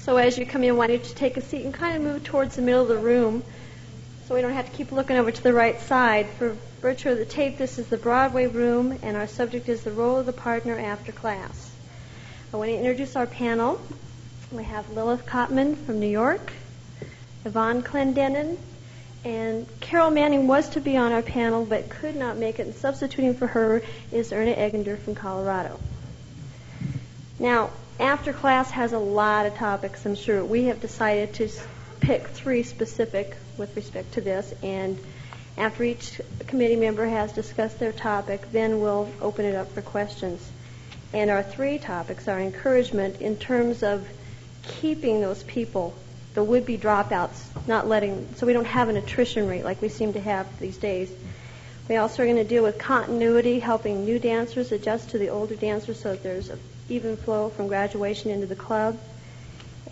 So as you come in, I want you to take a seat and kind of move towards the middle of the room so we don't have to keep looking over to the right side. For virtue of the tape, this is the Broadway room, and our subject is the role of the partner after class. I want to introduce our panel. We have Lilith Kopman from New York, Yvonne Clendenin, and Carol Manning was to be on our panel but could not make it, and substituting for her is Erna Egender from Colorado. Now, after class has a lot of topics, I'm sure. We have decided to pick 3 specific with respect to this, and after each committee member has discussed their topic, then we'll open it up for questions. And our 3 topics are encouragement in terms of keeping those people, the would-be dropouts, not letting, so we don't have an attrition rate like we seem to have these days. We also are going to deal with continuity, helping new dancers adjust to the older dancers so that there's an even flow from graduation into the club.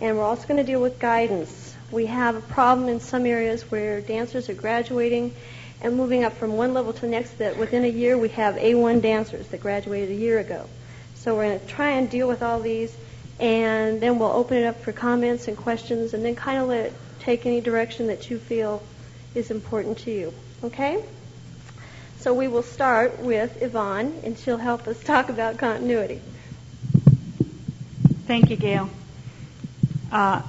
And we're also going to deal with guidance. We have a problem in some areas where dancers are graduating and moving up from one level to the next, that within a year we have A1 dancers that graduated a year ago. So we're going to try and deal with all these, and then we'll open it up for comments and questions, and then kind of let it take any direction that you feel is important to you. Okay? So we will start with Yvonne, and she'll help us talk about continuity. Thank you, Gail.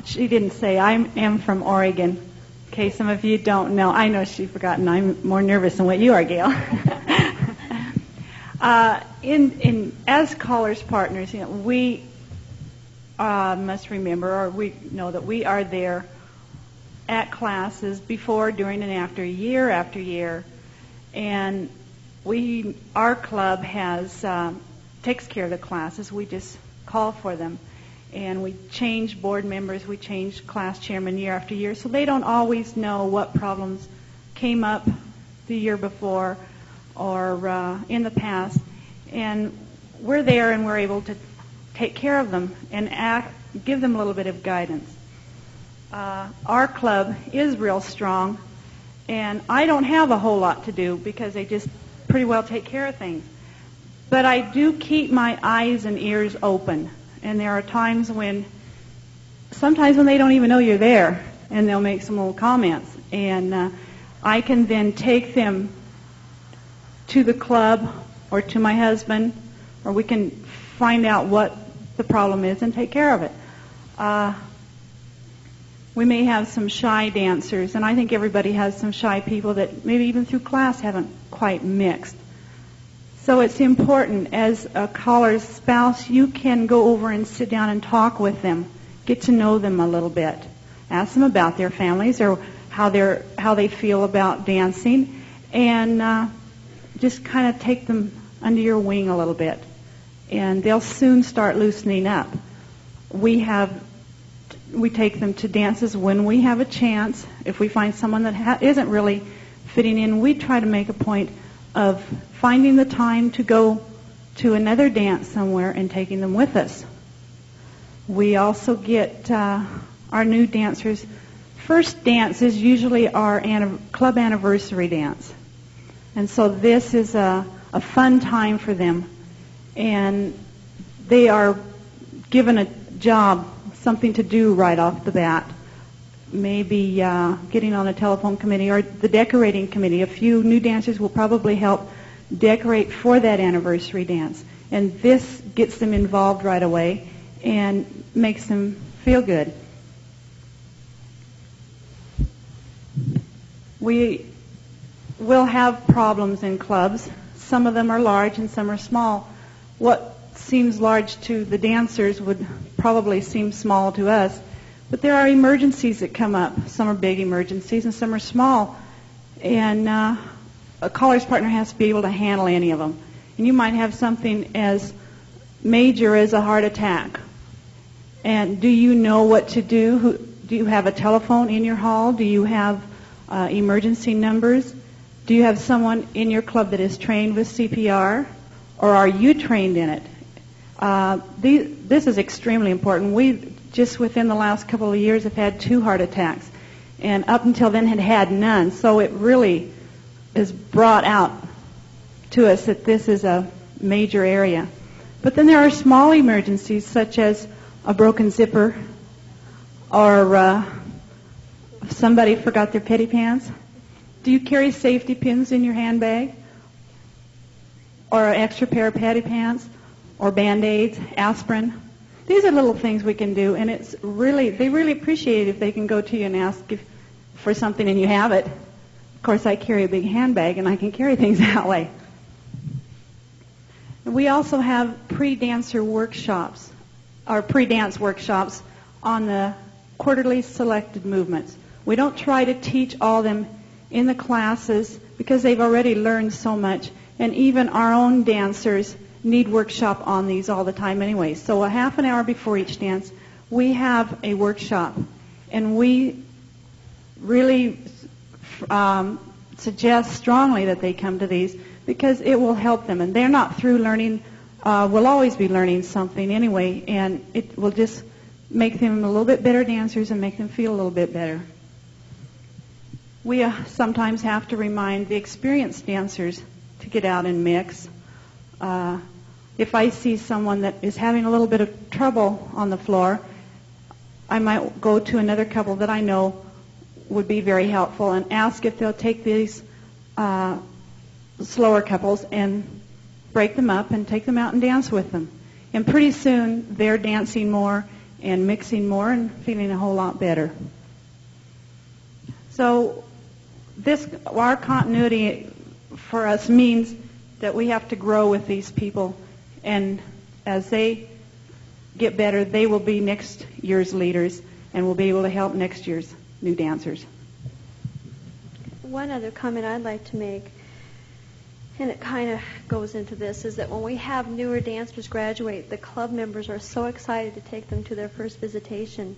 She didn't say I am from Oregon. In case some of you don't know, I know she's forgotten. I'm more nervous than what you are, Gail. As callers partners, we must remember, or we know that we are there at classes before, during, and after year, and our club takes care of the classes. We just call for them, and we change board members, we change class chairmen year after year, so they don't always know what problems came up the year before or in the past, and we're there and we're able to take care of them and give them a little bit of guidance. Our club is real strong, and I don't have a whole lot to do because they just pretty well take care of things. But I do keep my eyes and ears open, and there are times sometimes when they don't even know you're there, and they'll make some little comments, and I can then take them to the club or to my husband, or we can find out what the problem is and take care of it. We may have some shy dancers, and I think everybody has some shy people that maybe even through class haven't quite mixed. So it's important, as a caller's spouse, you can go over and sit down and talk with them, get to know them a little bit, ask them about their families or how they feel about dancing, and just kind of take them under your wing a little bit, and they'll soon start loosening up. We take them to dances when we have a chance. If we find someone that isn't really fitting in, we try to make a point of finding the time to go to another dance somewhere and taking them with us. We also get our new dancers. First dance is usually our club anniversary dance. And so this is a fun time for them. And they are given a job, something to do right off the bat. Maybe getting on a telephone committee or the decorating committee. A few new dancers will probably help decorate for that anniversary dance. And this gets them involved right away and makes them feel good. We will have problems in clubs. Some of them are large and some are small. What seems large to the dancers would probably seem small to us. But there are emergencies that come up. Some are big emergencies and some are small. And a caller's partner has to be able to handle any of them. And you might have something as major as a heart attack. And do you know what to do? Do you have a telephone in your hall? Do you have emergency numbers? Do you have someone in your club that is trained with CPR? Or are you trained in it? This is extremely important. We just within the last couple of years have had 2 heart attacks, and up until then had none. So it really is brought out to us that this is a major area. But then there are small emergencies such as a broken zipper, or if somebody forgot their petty pants. Do you carry safety pins in your handbag? Or an extra pair of petty pants? Or Band-Aids, aspirin? These are little things we can do, and they really appreciate it if they can go to you and ask for something and you have it. Of course, I carry a big handbag, and I can carry things that way. And we also have pre-dancer workshops, or pre-dance workshops on the quarterly selected movements. We don't try to teach all them in the classes because they've already learned so much, and even our own dancers need workshop on these all the time anyway. So a half an hour before each dance, we have a workshop, and we really suggest strongly that they come to these because it will help them, and they're not through learning. We'll always be learning something anyway, and it will just make them a little bit better dancers and make them feel a little bit better. We sometimes have to remind the experienced dancers to get out and mix. If I see someone that is having a little bit of trouble on the floor, I might go to another couple that I know would be very helpful and ask if they'll take these slower couples and break them up and take them out and dance with them. And pretty soon they're dancing more and mixing more and feeling a whole lot better. So our continuity for us means that we have to grow with these people, and as they get better, they will be next year's leaders and will be able to help next year's new dancers. One other comment I'd like to make, and it kind of goes into this, is that when we have newer dancers graduate, the club members are so excited to take them to their first visitation,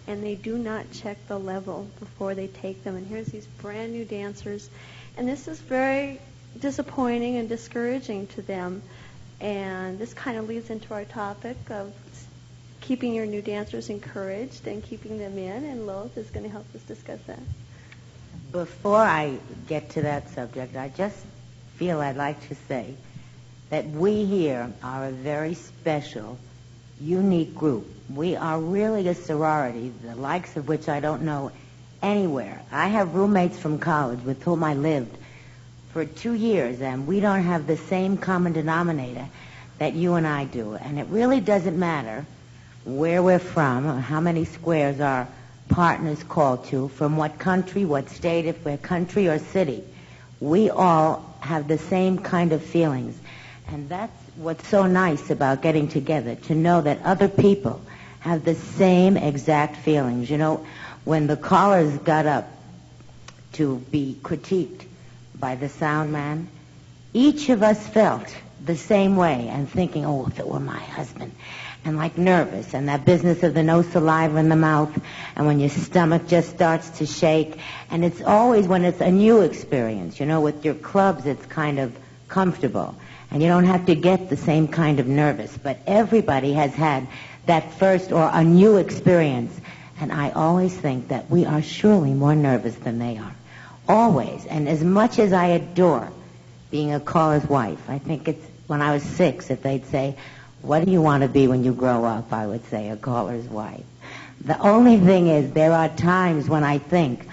and they do not check the level before they take them. And here's these brand new dancers, and this is very disappointing and discouraging to them. And this kind of leads into our topic of keeping your new dancers encouraged and keeping them in, and Lilith is going to help us discuss that. Before I get to that subject, I just feel I'd like to say that we here are a very special, unique group. We are really a sorority, the likes of which I don't know anywhere. I have roommates from college with whom I lived for 2 years, and we don't have the same common denominator that you and I do. And it really doesn't matter where we're from or how many squares our partners call to, from what country, what state, if we're country or city. We all have the same kind of feelings. And that's what's so nice about getting together, to know that other people have the same exact feelings. You know, when the callers got up to be critiqued by the sound man, each of us felt the same way and thinking, oh, if it were my husband, and like nervous, and that business of the no saliva in the mouth, and when your stomach just starts to shake. And it's always when it's a new experience. You know, with your clubs, it's kind of comfortable, and you don't have to get the same kind of nervous. But everybody has had that first or a new experience, and I always think that we are surely more nervous than they are. Always. And as much as I adore being a caller's wife, I think it's when I was 6, if they'd say, what do you want to be when you grow up? I would say a caller's wife. The only thing is, there are times when I think,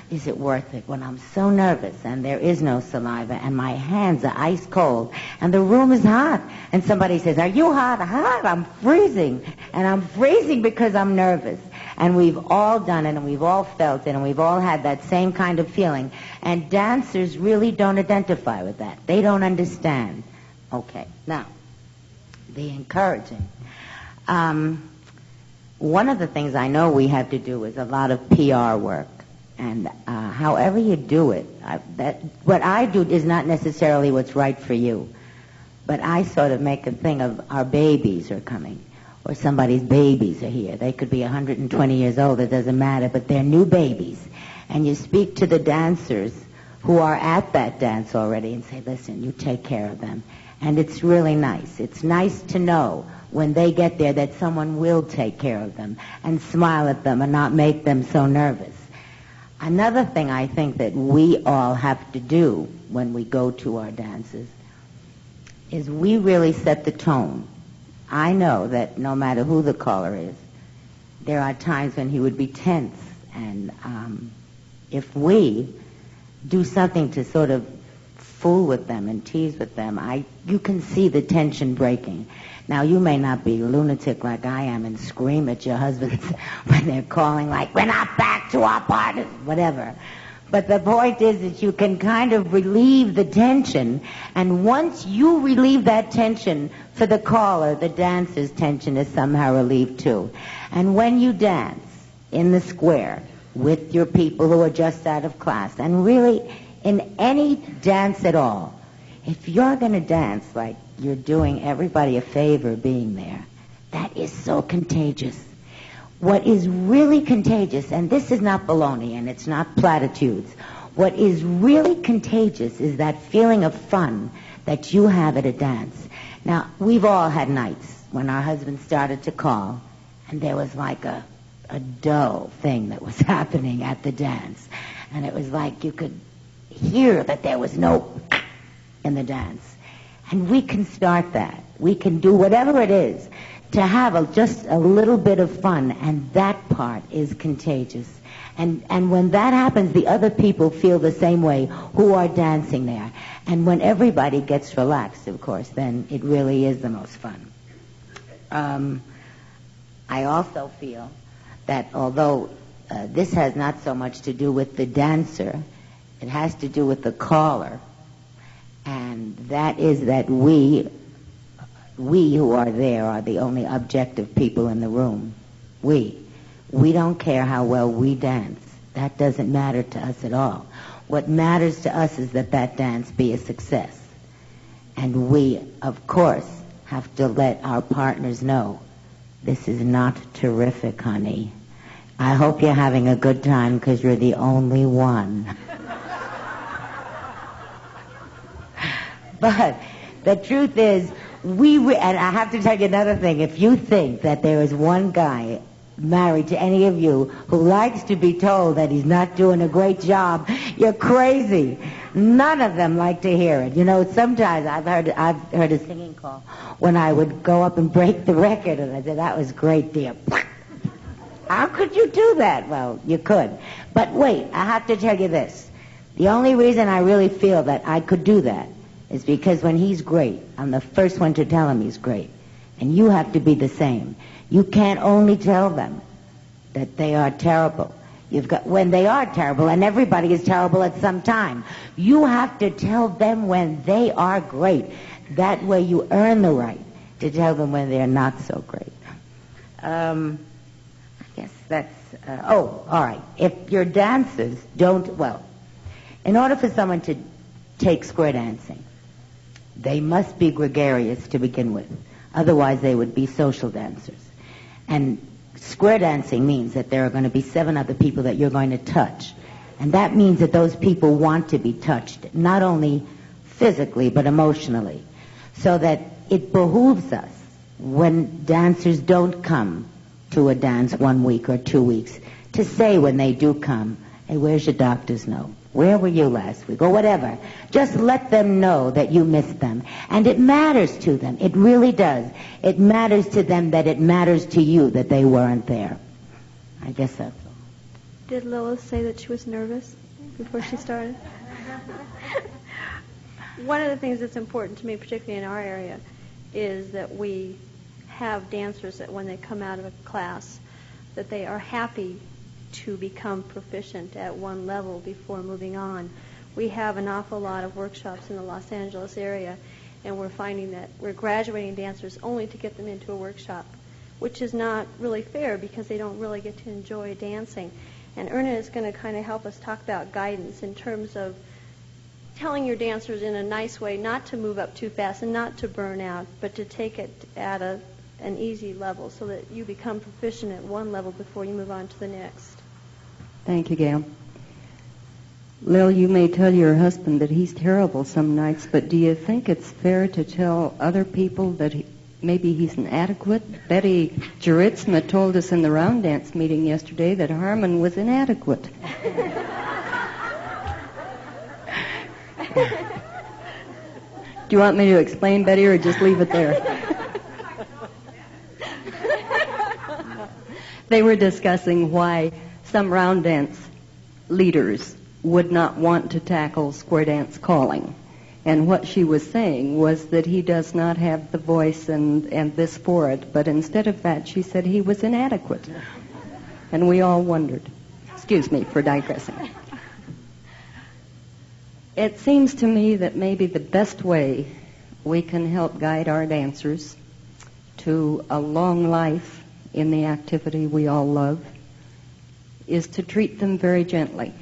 is it worth it? When I'm so nervous and there is no saliva and my hands are ice cold and the room is hot and somebody says, are you hot? Hot? I'm freezing. And I'm freezing because I'm nervous. And we've all done it, and we've all felt it, and we've all had that same kind of feeling. And dancers really don't identify with that. They don't understand. Okay, now, the encouraging. One of the things I know we have to do is a lot of PR work. And however you do it, what I do is not necessarily what's right for you. But I sort of make a thing of our babies are coming, or somebody's babies are here. They could be 120 years old, it doesn't matter, but they're new babies. And you speak to the dancers who are at that dance already and say, listen, you take care of them. And it's really nice. It's nice to know when they get there that someone will take care of them and smile at them and not make them so nervous. Another thing I think that we all have to do when we go to our dances is we really set the tone. I know that no matter who the caller is, there are times when he would be tense. And if we do something to sort of fool with them and tease with them, you can see the tension breaking. Now, you may not be a lunatic like I am and scream at your husbands when they're calling like, we're not back to our partners, whatever. But the point is that you can kind of relieve the tension, and once you relieve that tension, for the caller, the dancer's tension is somehow relieved too. And when you dance in the square with your people who are just out of class, and really in any dance at all, if you're going to dance like you're doing everybody a favor being there, that is so contagious. What is really contagious, and this is not baloney and it's not platitudes, what is really contagious is that feeling of fun that you have at a dance. Now, we've all had nights when our husbands started to call and there was like a dull thing that was happening at the dance. And it was like you could hear that there was no in the dance. And we can start that. We can do whatever it is to have just a little bit of fun, and that part is contagious. And when that happens, the other people feel the same way who are dancing there. And when everybody gets relaxed, of course, then it really is the most fun. I also feel that although this has not so much to do with the dancer, it has to do with the caller. And that is that we who are there are the only objective people in the room. We don't care how well we dance. That doesn't matter to us at all. What matters to us is that dance be a success. And we, of course, have to let our partners know, this is not terrific, honey. I hope you're having a good time because you're the only one. But the truth is, and I have to tell you another thing. If you think that there is one guy married to any of you who likes to be told that he's not doing a great job, you're crazy. None of them like to hear it. You know, sometimes I've heard a singing call when I would go up and break the record, and I said, that was great, dear. How could you do that? Well, you could. But wait, I have to tell you this. The only reason I really feel that I could do that is because when he's great, I'm the first one to tell him he's great. And you have to be the same. You can't only tell them that they are terrible. When they are terrible, and everybody is terrible at some time, you have to tell them when they are great. That way you earn the right to tell them when they're not so great. I guess that's... all right. If your dancers in order for someone to take square dancing, they must be gregarious to begin with. Otherwise, they would be social dancers. And square dancing means that there are going to be 7 other people that you're going to touch. And that means that those people want to be touched, not only physically, but emotionally. So that it behooves us, when dancers don't come to a dance 1 week or 2 weeks, to say when they do come, hey, where's your doctor's note? Where were you last week? Or whatever. Just let them know that you missed them. And it matters to them. It really does. It matters to them that it matters to you that they weren't there. I guess that's all. Did Lilith say that she was nervous before she started? One of the things that's important to me, particularly in our area, is that we have dancers that when they come out of a class, that they are happy to become proficient at one level before moving on. We have an awful lot of workshops in the Los Angeles area, and we're finding that we're graduating dancers only to get them into a workshop, which is not really fair because they don't really get to enjoy dancing. And Erna is going to kind of help us talk about guidance in terms of telling your dancers in a nice way not to move up too fast and not to burn out, but to take it at an easy level so that you become proficient at one level before you move on to the next. Thank you, Gail. Lil, you may tell your husband that he's terrible some nights, but do you think it's fair to tell other people that maybe he's inadequate? Betty Juritzma told us in the round dance meeting yesterday that Harmon was inadequate. Do you want me to explain, Betty, or just leave it there? They were discussing why some round dance leaders would not want to tackle square dance calling. And what she was saying was that he does not have the voice and this for it, but instead of that, she said he was inadequate. And we all wondered. Excuse me for digressing. It seems to me that maybe the best way we can help guide our dancers to a long life in the activity we all love is to treat them very gently.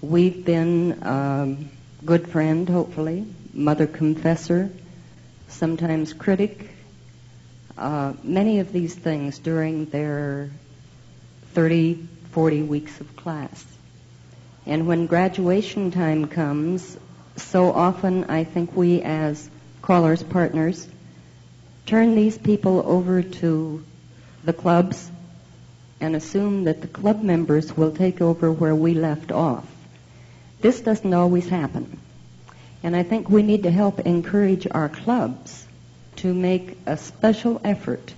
We've been good friend, hopefully, mother confessor, sometimes critic, many of these things during their 30, 40 weeks of class. And when graduation time comes, so often I think we as callers' partners turn these people over to the clubs and assume that the club members will take over where we left off. This doesn't always happen. And I think we need to help encourage our clubs to make a special effort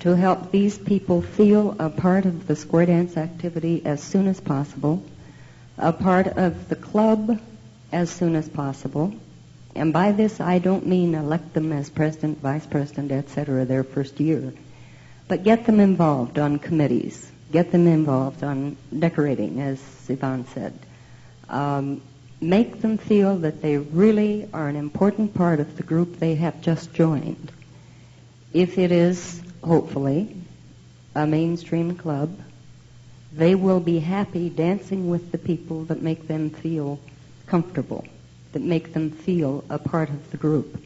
to help these people feel a part of the square dance activity as soon as possible, a part of the club as soon as possible. And by this, I don't mean elect them as president, vice president, etc., their first year, but get them involved on committees, get them involved on decorating, as Yvonne said. Make them feel that they really are an important part of the group they have just joined. If it is, hopefully, a mainstream club, they will be happy dancing with the people that make them feel comfortable, that make them feel a part of the group.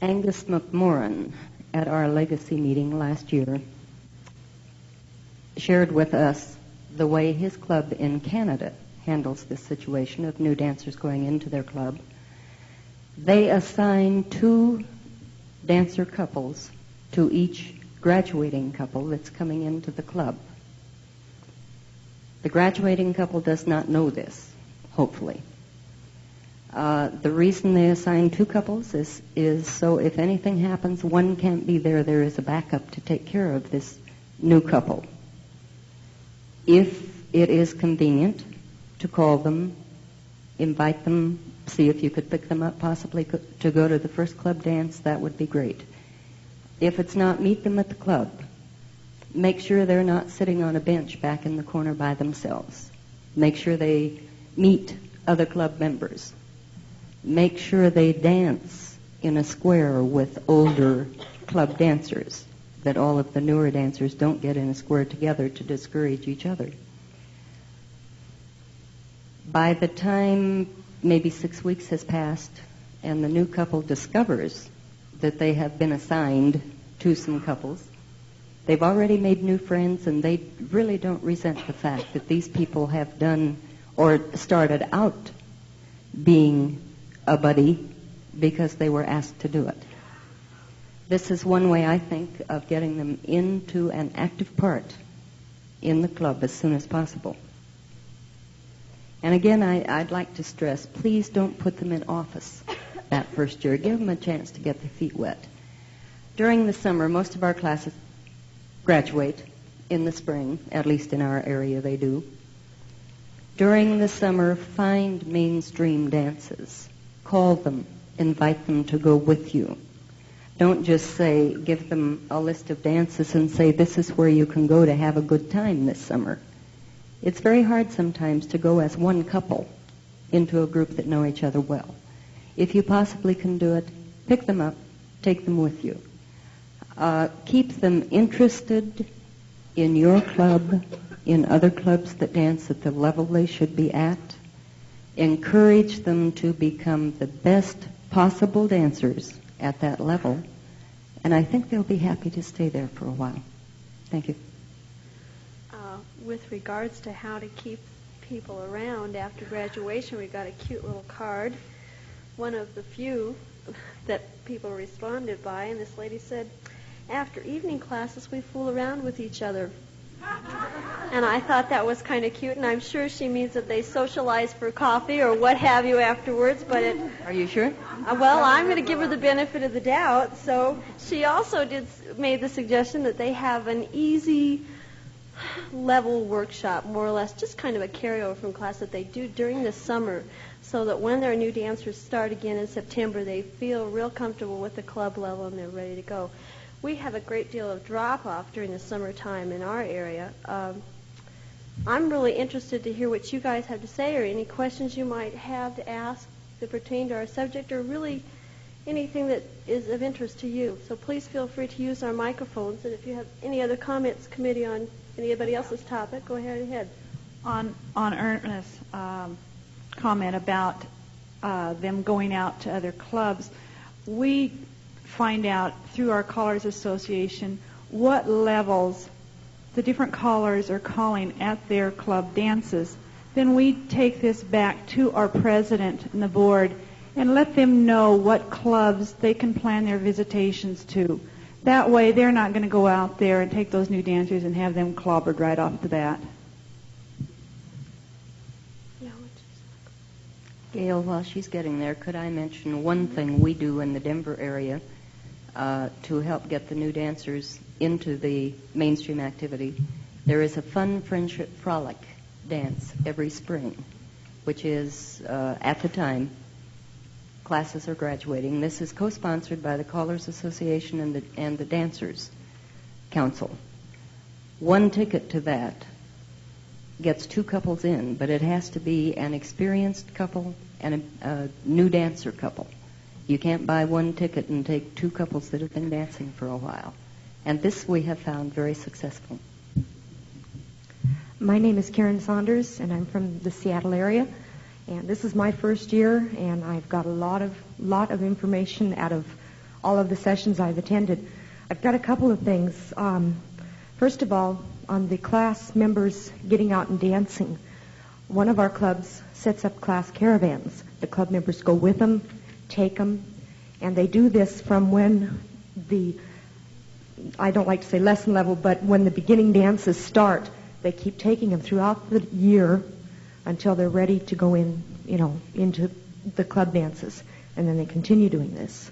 Angus McMorran, at our legacy meeting last year, shared with us the way his club in Canada handles this situation of new dancers going into their club. They assign 2 dancer couples to each graduating couple that's coming into the club. The graduating couple does not know this, hopefully. The reason they assign 2 couples is so if anything happens, one can't be there, there is a backup to take care of this new couple. If it is convenient to call them, invite them, see if you could pick them up possibly to go to the first club dance, that would be great. If it's not, meet them at the club. Make sure they're not sitting on a bench back in the corner by themselves. Make sure they meet other club members. Make sure they dance in a square with older club dancers, that all of the newer dancers don't get in a square together to discourage each other. By the time maybe 6 weeks has passed and the new couple discovers that they have been assigned to some couples, they've already made new friends and they really don't resent the fact that these people have done or started out being a buddy because they were asked to do it. This is one way, I think, of getting them into an active part in the club as soon as possible. And again, I'd like to stress, please don't put them in office that first year. Give them a chance to get their feet wet. During the summer, most of our classes graduate in the spring, at least in our area they do. During the summer, find mainstream dances. Call them, invite them to go with you. Don't just say, give them a list of dances and say, this is where you can go to have a good time this summer. It's very hard sometimes to go as one couple into a group that know each other well. If you possibly can do it, pick them up, take them with you. Keep them interested in your club, in other clubs that dance at the level they should be at. Encourage them to become the best possible dancers at that level, and I think they'll be happy to stay there for a while. Thank you. With regards to how to keep people around after graduation, we got a cute little card, one of the few that people responded by, and this lady said, after evening classes, we fool around with each other. And I thought that was kind of cute, and I'm sure she means that they socialize for coffee or what have you afterwards, but it... Are you sure? Well, I'm going to give her the benefit of the doubt. So she also made the suggestion that they have an easy level workshop, more or less, just kind of a carryover from class that they do during the summer, so that when their new dancers start again in September, they feel real comfortable with the club level and they're ready to go. We have a great deal of drop-off during the summertime in our area. I'm really interested to hear what you guys have to say, or any questions you might have to ask that pertain to our subject, or really anything that is of interest to you. So please feel free to use our microphones, and if you have any other comments, committee, on anybody else's topic, go ahead. On Erna's comment about them going out to other clubs, we find out through our Callers Association what levels the different callers are calling at their club dances. Then we take this back to our president and the board and let them know what clubs they can plan their visitations to. That way they're not going to go out there and take those new dancers and have them clobbered right off the bat. Gail, while she's getting there, could I mention one thing we do in the Denver area to help get the new dancers into the mainstream activity? There is a fun friendship frolic dance every spring, which is, at the time, classes are graduating. This is co-sponsored by the Callers Association and the Dancers Council. One ticket to that gets two couples in, but it has to be an experienced couple and a new dancer couple. You can't buy one ticket and take two couples that have been dancing for a while. And this we have found very successful. My name is Karen Saunders, and I'm from the Seattle area. And this is my first year, and I've got a lot of information out of all of the sessions I've attended. I've got a couple of things. First of all, on the class members getting out and dancing, one of our clubs sets up class caravans. The club members go with them, take them, and they do this from when I don't like to say lesson level, but when the beginning dances start, they keep taking them throughout the year until they're ready to go into the club dances, and then they continue doing this.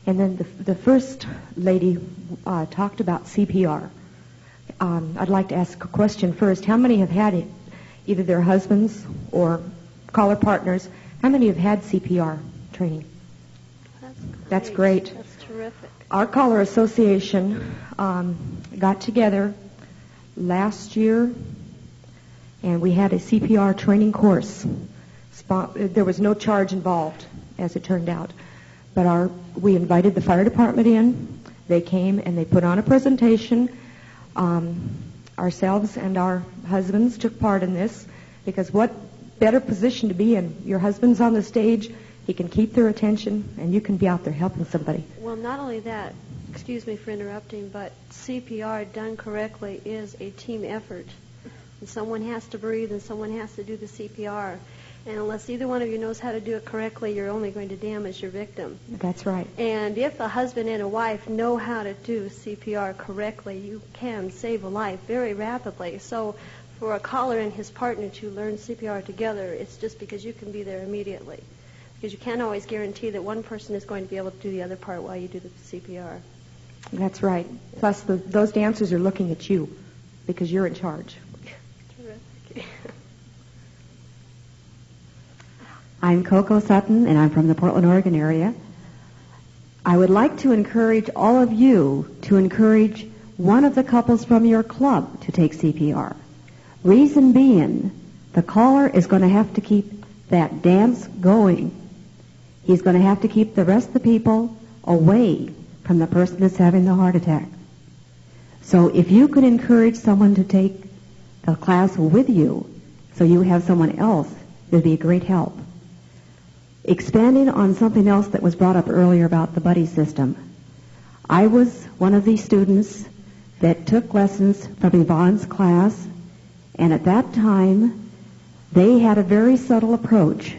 And then the first lady talked about CPR. I'd like to ask a question first. How many have had either their husbands or caller partners? How many have had CPR training? That's great. That's terrific. Our Caller Association got together last year, and we had a CPR training course. There was no charge involved, as it turned out. But we invited the fire department in. They came and they put on a presentation. Ourselves and our husbands took part in this, because what better position to be in? Your husband's on the stage, he can keep their attention, and you can be out there helping somebody. Well, not only that, excuse me for interrupting, but CPR done correctly is a team effort. And someone has to breathe and someone has to do the CPR. And unless either one of you knows how to do it correctly, you're only going to damage your victim. That's right. And if a husband and a wife know how to do CPR correctly, you can save a life very rapidly. So for a caller and his partner to learn CPR together, it's just because you can be there immediately. Because you can't always guarantee that one person is going to be able to do the other part while you do the CPR. That's right. Plus, those dancers are looking at you because you're in charge. Terrific. I'm Coco Sutton, and I'm from the Portland, Oregon area. I would like to encourage all of you to encourage one of the couples from your club to take CPR. Reason being, the caller is going to have to keep that dance going. He's going to have to keep the rest of the people away from the person that's having the heart attack. So if you could encourage someone to take the class with you so you have someone else, it would be a great help. Expanding on something else that was brought up earlier about the buddy system, I was one of these students that took lessons from Yvonne's class, and at that time, they had a very subtle approach.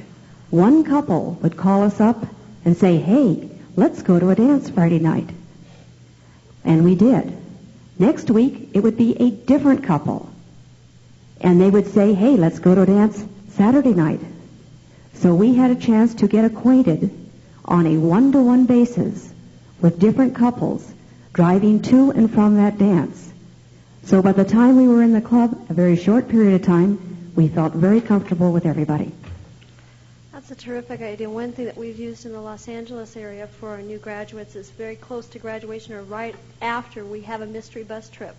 One couple would call us up and say, hey, let's go to a dance Friday night. And we did. Next week, it would be a different couple. And they would say, hey, let's go to a dance Saturday night. So we had a chance to get acquainted on a one-to-one basis with different couples driving to and from that dance. So by the time we were in the club, a very short period of time, we felt very comfortable with everybody. That's a terrific idea. One thing that we've used in the Los Angeles area for our new graduates is very close to graduation or right after we have a mystery bus trip.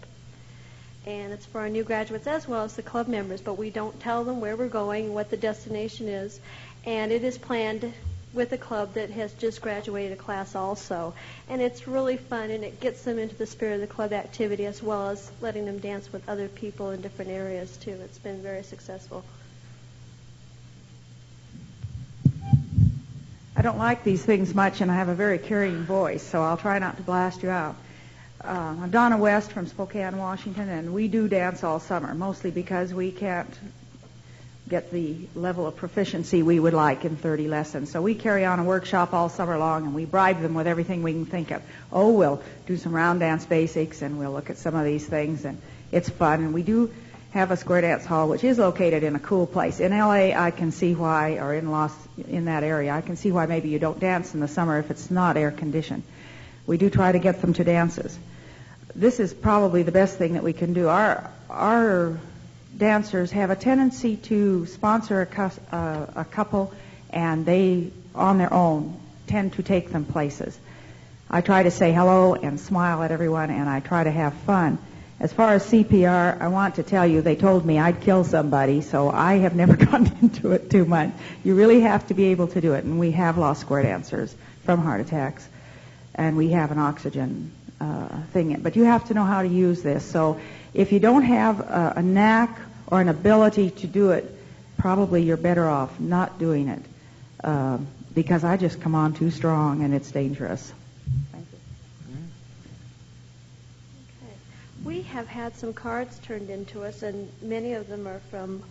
And it's for our new graduates as well as the club members, but we don't tell them where we're going, what the destination is. And it is planned with a club that has just graduated a class also. And it's really fun, and it gets them into the spirit of the club activity as well as letting them dance with other people in different areas, too. It's been very successful. I don't like these things much, and I have a very carrying voice, so I'll try not to blast you out. I'm Donna West from Spokane, Washington, and we do dance all summer, mostly because we can't get the level of proficiency we would like in 30 lessons. So we carry on a workshop all summer long, and we bribe them with everything we can think of. Oh, we'll do some round dance basics, and we'll look at some of these things, and it's fun. And we do have a square dance hall, which is located in a cool place. In L.A., I can see why, or in that area, I can see why maybe you don't dance in the summer if it's not air-conditioned. We do try to get them to dances. This is probably the best thing that we can do. Our dancers have a tendency to sponsor a couple, and they, on their own, tend to take them places. I try to say hello and smile at everyone, and I try to have fun. As far as CPR, I want to tell you, they told me I'd kill somebody, so I have never gone into it too much. You really have to be able to do it, and we have lost square dancers from heart attacks, and we have an oxygen thing. But you have to know how to use this. So if you don't have a knack or an ability to do it, probably you're better off not doing it, because I just come on too strong, and it's dangerous. We have had some cards turned into us, and many of them are from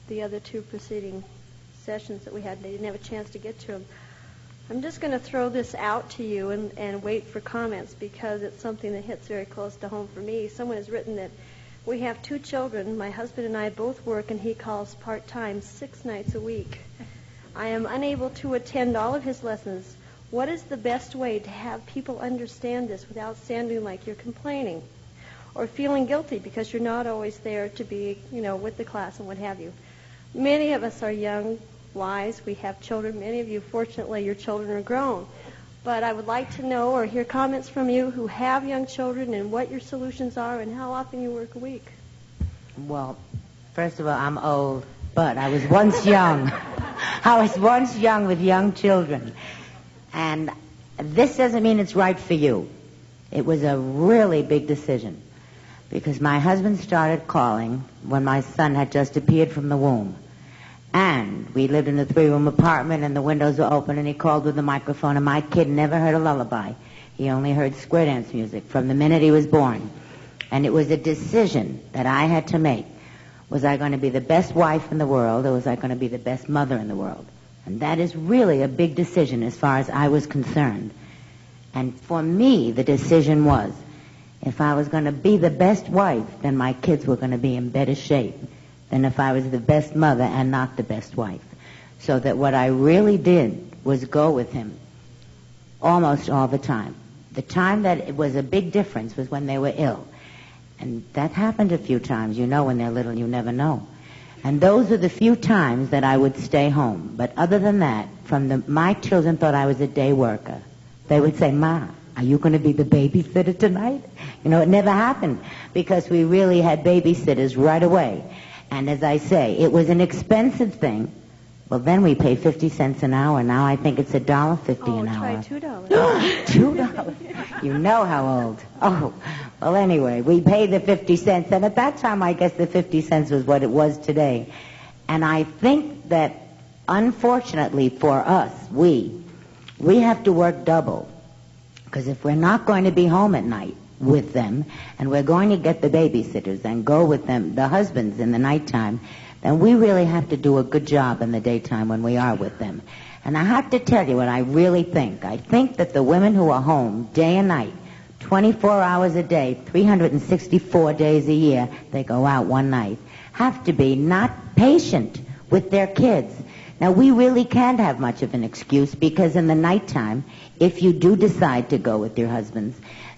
the other two preceding sessions that we had. They didn't have a chance to get to them. I'm just going to throw this out to you and wait for comments because it's something that hits very close to home for me. Someone has written that we have 2 children. My husband and I both work, and he calls part-time 6 nights a week. I am unable to attend all of his lessons. What is the best way to have people understand this without sounding like you're complaining or feeling guilty because you're not always there to be, with the class and what have you? Many of us are young, wise. We have children. Many of you, fortunately, your children are grown. But I would like to know or hear comments from you who have young children and what your solutions are and how often you work a week. Well, first of all, I'm old, but I was once young. I was once young with young children. And this doesn't mean it's right for you. It was a really big decision because my husband started calling when my son had just appeared from the womb. And we lived in a 3-room apartment, and the windows were open, and he called with a microphone, and my kid never heard a lullaby. He only heard square dance music from the minute he was born. And it was a decision that I had to make. Was I going to be the best wife in the world, or was I going to be the best mother in the world? And that is really a big decision as far as I was concerned. And for me, the decision was, if I was going to be the best wife, then my kids were going to be in better shape than if I was the best mother and not the best wife. So that what I really did was go with him almost all the time. The time that it was a big difference was when they were ill. And that happened a few times. When they're little, you never know. And those are the few times that I would stay home. But other than that, my children thought I was a day worker. They would say, Ma, are you going to be the babysitter tonight? It never happened because we really had babysitters right away. And as I say, it was an expensive thing. Well, then we pay 50 cents an hour. Now I think it's $1.50 an hour. Try $2. $2. You know how old. Oh, well, anyway, we paid the 50 cents. And at that time, I guess the 50 cents was what it was today. And I think that, unfortunately for us, we have to work double. Because if we're not going to be home at night with them, and we're going to get the babysitters and go with them, the husbands in the nighttime, then we really have to do a good job in the daytime when we are with them. And I have to tell you what I really think. I think that the women who are home day and night, 24 hours a day, 364 days a year, they go out one night. have to be not patient with their kids. Now, we really can't have much of an excuse, because in the nighttime, if you do decide to go with your husbands,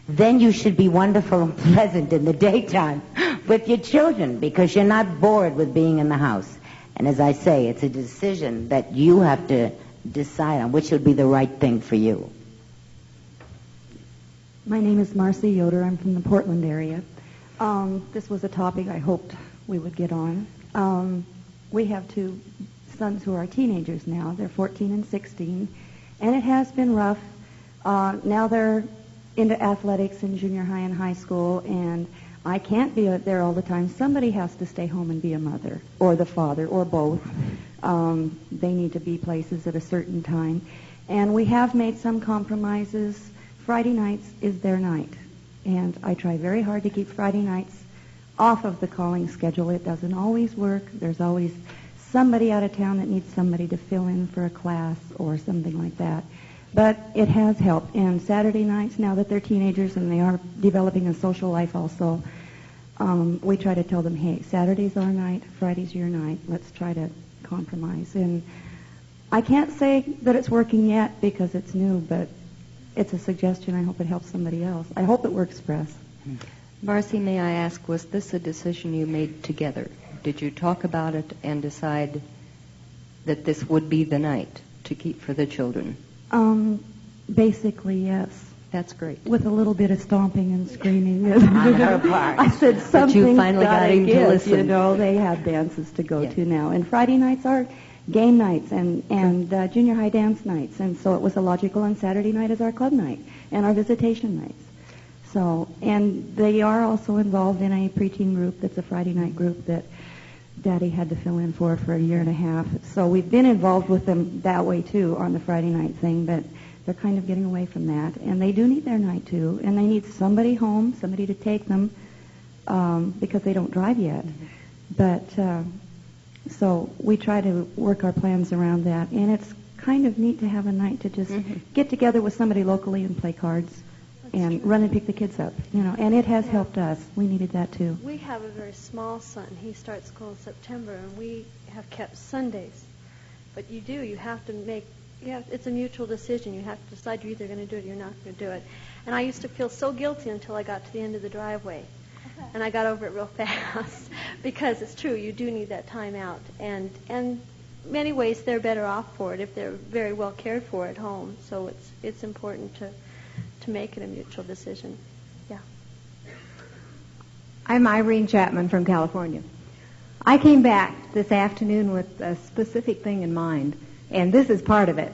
then you should be wonderful and pleasant in the daytime with your children, because you're not bored with being in the house. And as I say, it's a decision that you have to decide on which would be the right thing for you. My name is Marcy Yoder. I'm from the Portland area. This was a topic I hoped we would get on. We have two sons who are teenagers now. They're 14 and 16, and it has been rough. Now they're into athletics in junior high and high school, and I can't be there all the time. Somebody has to stay home and be a mother, or the father, or both. They need to be places at a certain time. And we have made some compromises. Friday nights is their night, and I try very hard to keep Friday nights off of the calling schedule. It doesn't always work. There's always somebody out of town that needs somebody to fill in for a class or something like that. But it has helped. And Saturday nights, now that they're teenagers and they are developing a social life also, we try to tell them, hey, Saturday's our night, Friday's your night. Let's try to compromise. And I can't say that it's working yet because it's new, but it's a suggestion. I hope it helps somebody else. I hope it works for us. Marcy, may I ask, was this a decision you made together? Did you talk about it and decide that this would be the night to keep for the children? Basically, yes. That's great. With a little bit of stomping and screaming. On her part. I said something. But you finally got him to listen. You know, they have dances to go to now. And Friday nights are game nights and junior high dance nights. And so it was a logical, and Saturday night is our club night and our visitation nights. So, and they are also involved in a preteen group that's a Friday night group that Daddy had to fill in for a year and a half. So we've been involved with them that way, too, on the Friday night thing, but they're kind of getting away from that. And they do need their night, too, and they need somebody home, somebody to take them, because they don't drive yet. But, so we try to work our plans around that. And it's kind of neat to have a night to just get together with somebody locally and play cards. And run and pick the kids up, you know, and it has helped us. We needed that too. We have a very small son. He starts school in September, and we have kept Sundays. But you have to make, it's a mutual decision. You have to decide you're either going to do it or you're not going to do it. And I used to feel so guilty until I got to the end of the driveway. And I got over it real fast because it's true, you do need that time out. And many ways they're better off for it if they're very well cared for at home. So it's important to make it a mutual decision. Yeah. I'm Irene Chapman from California. I came back this afternoon with a specific thing in mind, and this is part of it.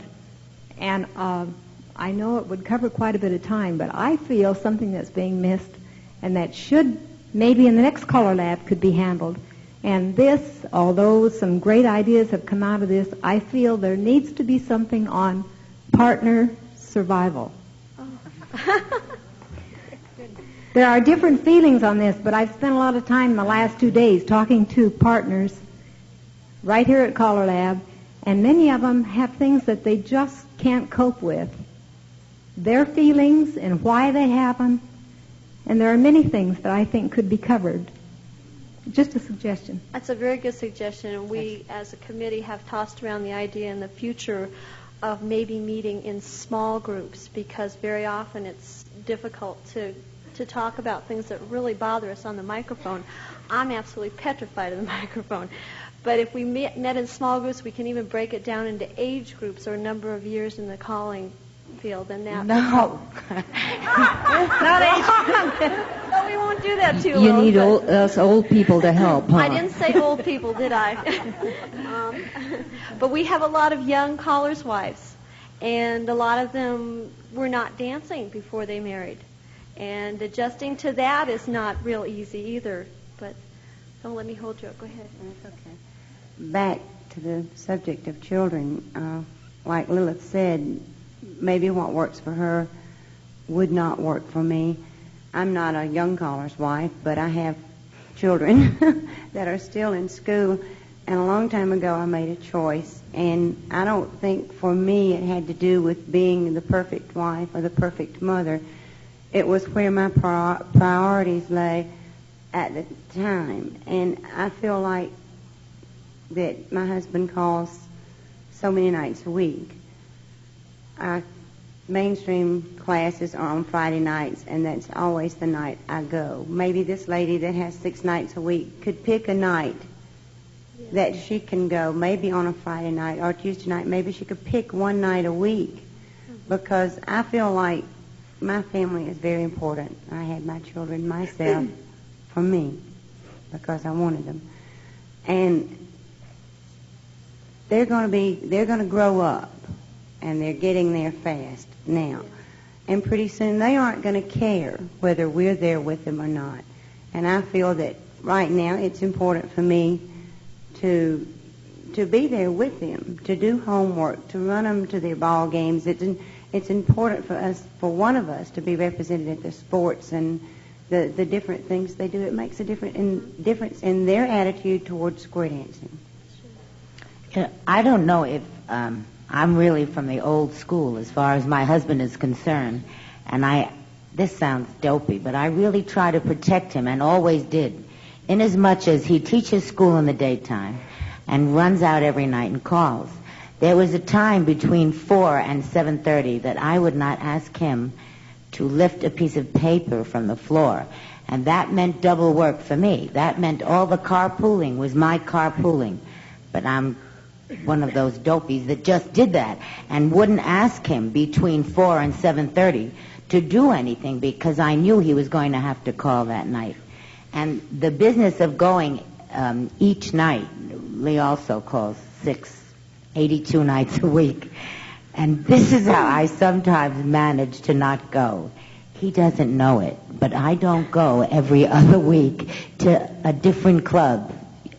And I know it would cover quite a bit of time, but I feel something that's being missed and that should, maybe in the next Caller Lab, could be handled. And this, although some great ideas have come out of this, I feel there needs to be something on partner survival. There are different feelings on this, but I've spent a lot of time in the last 2 days talking to partners right here at Caller Lab, and many of them have things that they just can't cope with. Their feelings and why they have them, and there are many things that I think could be covered. Just a suggestion. That's a very good suggestion, and we as a committee have tossed around the idea in the future of maybe meeting in small groups, because very often it's difficult to talk about things that really bother us on the microphone. I'm absolutely petrified of the microphone. But if we met in small groups, we can even break it down into age groups or number of years in the calling field. And that No. not age. No, we won't do that too You long, need but us old people to help, huh? I didn't say old people, did I? But we have a lot of young callers' wives, and a lot of them were not dancing before they married. And adjusting to that is not real easy either. But don't let me hold you up. Go ahead. That's okay. Back to the subject of children, like Lilith said, maybe what works for her would not work for me. I'm not a young caller's wife, but I have children that are still in school. And a long time ago, I made a choice. And I don't think for me it had to do with being the perfect wife or the perfect mother. It was where my priorities lay. at the time. And I feel like that my husband calls so many nights a week. Our mainstream classes are on Friday nights, and that's always the night I go. Maybe this lady that has 6 nights a week could pick a night that she can go, maybe on a Friday night or Tuesday night. Maybe she could pick one night a week, because I feel like my family is very important. I had my children myself for me because I wanted them. And they're going to grow up, and they're getting there fast now. And pretty soon they aren't going to care whether we're there with them or not. And I feel that right now it's important for me to be there with them, to do homework, to run them to their ball games. It's important for us, for one of us, to be represented at the sports and the different things they do. It makes a difference in their attitude towards square dancing. I don't know if I'm really from the old school as far as my husband is concerned, and this sounds dopey, but I really try to protect him, and always did, inasmuch as he teaches school in the daytime and runs out every night and calls. There was a time between 4 and 7:30 that I would not ask him to lift a piece of paper from the floor, and that meant double work for me. That meant all the carpooling was my carpooling, but I'm one of those dopies that just did that and wouldn't ask him between 4 and 7:30 to do anything, because I knew he was going to have to call that night. And the business of going each night, Lee also calls 82 nights a week, and this is how I sometimes manage to not go. He doesn't know it, but I don't go every other week to a different club.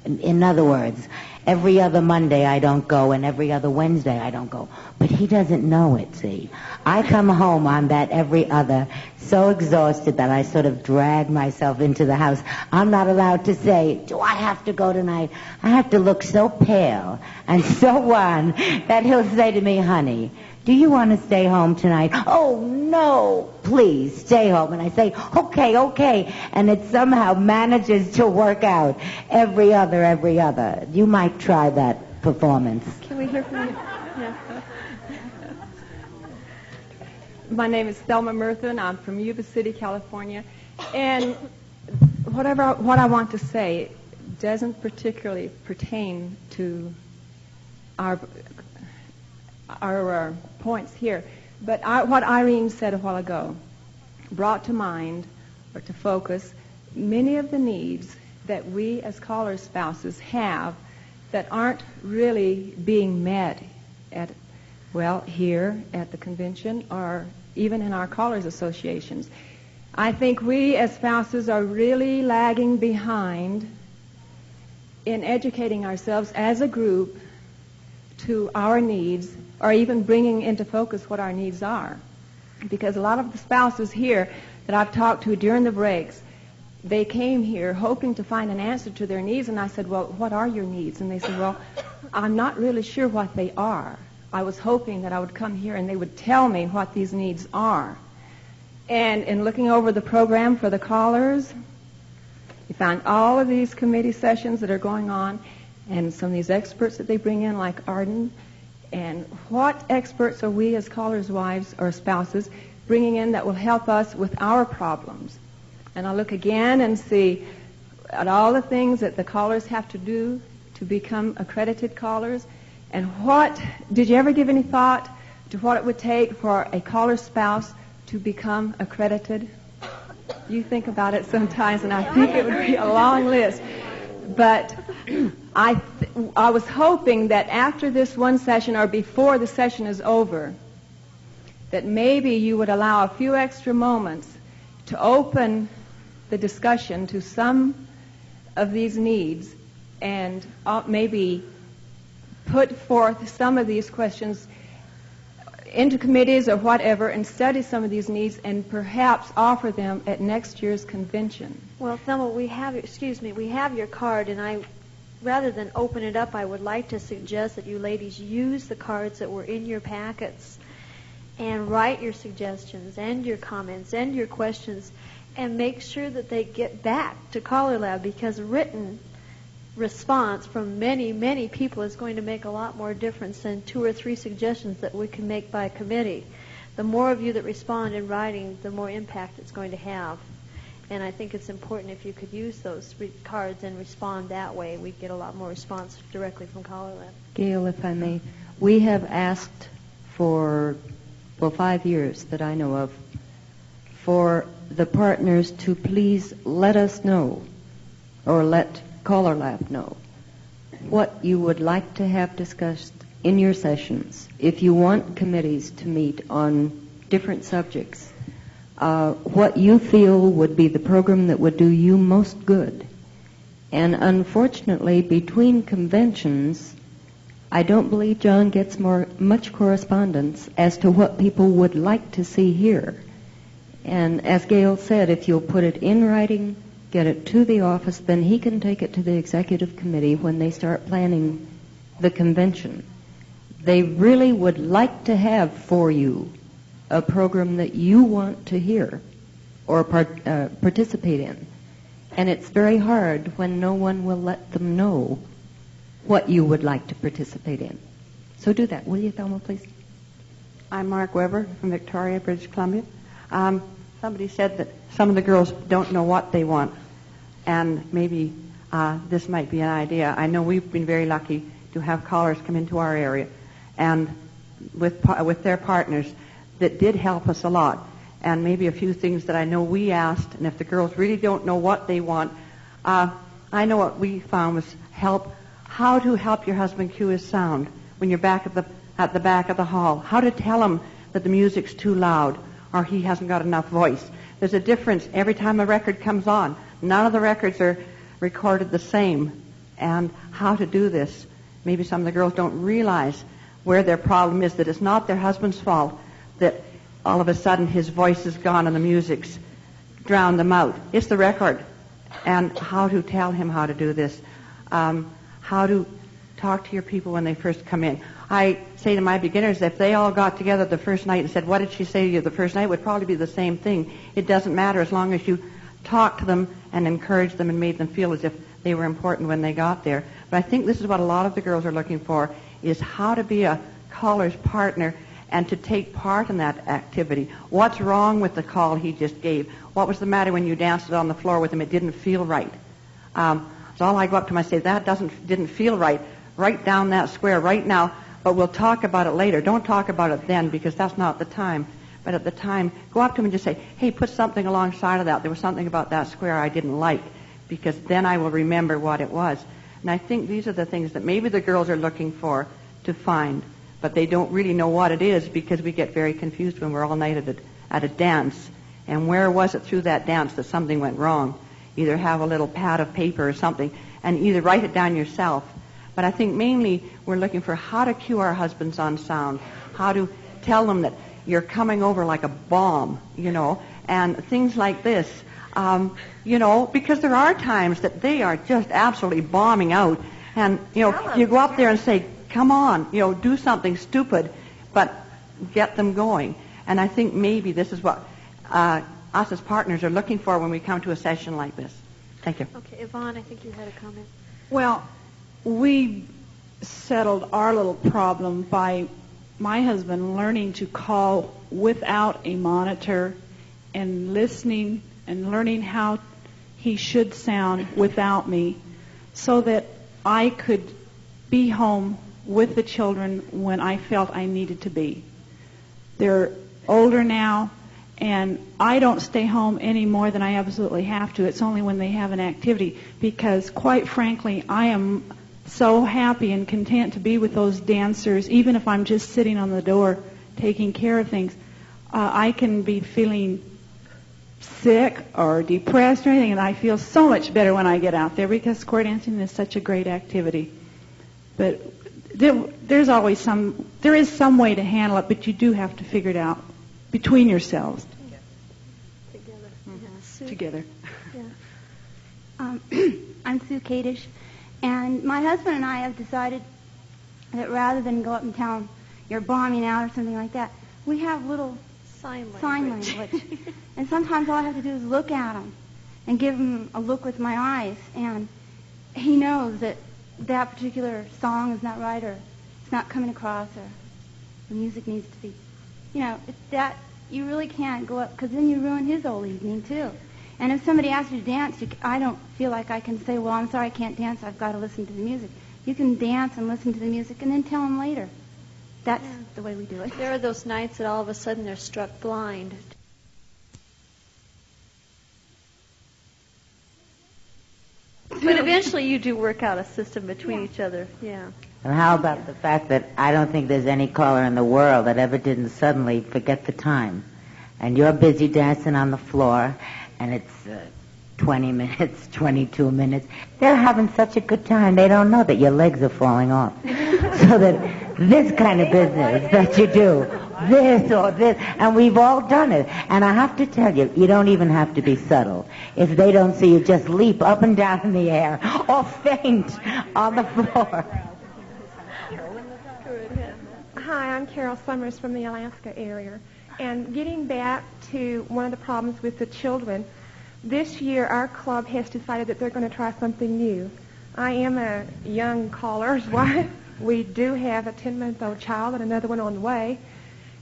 In other words, every other Monday I don't go, and every other Wednesday I don't go. But he doesn't know it, see. I come home on that every other, so exhausted that I sort of drag myself into the house. I'm not allowed to say, do I have to go tonight? I have to look so pale and so wan that he'll say to me, honey, do you want to stay home tonight? Oh, no, please, stay home. And I say, okay. And it somehow manages to work out every other. You might try that performance. Can we hear from you? Yeah. My name is Thelma Murthan. I'm from Yuba City, California. And what I want to say doesn't particularly pertain to our points here. But what Irene said a while ago brought to mind, or to focus, many of the needs that we as callers' spouses have that aren't really being met here at the convention or even in our callers' associations. I think we as spouses are really lagging behind in educating ourselves as a group to our needs, or even bringing into focus what our needs are. Because a lot of the spouses here that I've talked to during the breaks, they came here hoping to find an answer to their needs, and I said, well, what are your needs? And they said, well, I'm not really sure what they are. I was hoping that I would come here and they would tell me what these needs are. And in looking over the program for the callers, we found all of these committee sessions that are going on, and some of these experts that they bring in, like Arden. And what experts are we as callers' wives or spouses bringing in that will help us with our problems? And I look again and see at all the things that the callers have to do to become accredited callers. And did you ever give any thought to what it would take for a caller spouse to become accredited? You think about it sometimes, and I think it would be a long list. But I was hoping that after this one session, or before the session is over, that maybe you would allow a few extra moments to open the discussion to some of these needs, and maybe put forth some of these questions into committees or whatever, and study some of these needs, and perhaps offer them at next year's convention. Well, Thelma, we have your card, and rather than open it up, I would like to suggest that you ladies use the cards that were in your packets and write your suggestions and your comments and your questions, and make sure that they get back to CALLERLAB, because written response from many, many people is going to make a lot more difference than 2 or 3 suggestions that we can make by committee. The more of you that respond in writing, the more impact it's going to have. And I think it's important if you could use those cards and respond that way. We'd get a lot more response directly from CALLERLAB. Gail, if I may, we have asked for, 5 years that I know of, for the partners to please let us know, or let CALLERLAB know, what you would like to have discussed in your sessions. If you want committees to meet on different subjects, what you feel would be the program that would do you most good. And unfortunately, between conventions, I don't believe John gets much correspondence as to what people would like to see here. And as Gail said, if you'll put it in writing, get it to the office, then he can take it to the executive committee when they start planning the convention. They really would like to have for you a program that you want to hear or participate in. And it's very hard when no one will let them know what you would like to participate in. So do that. Will you, Thelma, please? I'm Mark Weber from Victoria, British Columbia. Somebody said that some of the girls don't know what they want, and maybe this might be an idea. I know we've been very lucky to have callers come into our area, and with their partners that did help us a lot. And maybe a few things that I know we asked, and if the girls really don't know what they want, I know what we found was how to help your husband cue his sound when you're back at the back of the hall, how to tell him that the music's too loud or he hasn't got enough voice. There's a difference every time a record comes on. None of the records are recorded the same. And how to do this. Maybe some of the girls don't realize where their problem is, that it's not their husband's fault that all of a sudden his voice is gone and the music's drowned them out. It's the record. And how to tell him how to do this. How to talk to your people when they first come in. I say to my beginners, if they all got together the first night and said, what did she say to you the first night, it would probably be the same thing. It doesn't matter as long as you talked to them and encouraged them and made them feel as if they were important when they got there. But I think this is what a lot of the girls are looking for, is how to be a caller's partner and to take part in that activity. What's wrong with the call he just gave? What was the matter when you danced it on the floor with him? It didn't feel right. So all I go up to him, I say, that didn't feel right. Write down that square right now, but we'll talk about it later. Don't talk about it then, because that's not the time. But at the time, go up to him and just say, hey, put something alongside of that. There was something about that square I didn't like, because then I will remember what it was. And I think these are the things that maybe the girls are looking for to find, but they don't really know what it is, because we get very confused when we're all night at a dance. And where was it through that dance that something went wrong? Either have a little pad of paper or something, and either write it down yourself. But I think mainly we're looking for how to cue our husbands on sound, how to tell them that you're coming over like a bomb, and things like this, because there are times that they are just absolutely bombing out, and, you go up there and say, come on, do something stupid, but get them going. And I think maybe this is what us as partners are looking for when we come to a session like this. Thank you. Okay, Yvonne, I think you had a comment. Well, we settled our little problem by my husband learning to call without a monitor and listening and learning how he should sound without me, so that I could be home with the children when I felt I needed to be. They're older now, and I don't stay home any more than I absolutely have to. It's only when they have an activity, because quite frankly, I am so happy and content to be with those dancers, even if I'm just sitting on the door taking care of things. I can be feeling sick or depressed or anything, and I feel so much better when I get out there, because square dancing is such a great activity. But there is some way to handle it, but you do have to figure it out between yourselves. Together. Mm-hmm. Together. Yeah. I'm Sue Kadish, and my husband and I have decided that rather than go up and tell him you're bombing out or something like that, we have little Sign language. And sometimes all I have to do is look at him and give him a look with my eyes, and he knows that that particular song is not right, or it's not coming across, or the music needs to be, it's that you really can't go up, because then you ruin his whole evening too. And if somebody asks you to dance, I don't feel like I can say, well, I'm sorry, I can't dance, I've got to listen to the music. You can dance and listen to the music and then tell them later. That's the way we do it. There are those nights that all of a sudden they're struck blind. But eventually you do work out a system between each other, yeah. And how about the fact that I don't think there's any caller in the world that ever didn't suddenly forget the time. And you're busy dancing on the floor, and it's 20 minutes, 22 minutes. They're having such a good time, they don't know that your legs are falling off. So that this kind of business that you do, this or this, and we've all done it. And I have to tell you, you don't even have to be subtle. If they don't see you, just leap up and down in the air or faint on the floor. Hi, I'm Carol Summers from the Alaska area. And getting back to one of the problems with the children, this year our club has decided that they're going to try something new. I am a young caller's wife. We do have a 10-month-old child and another one on the way.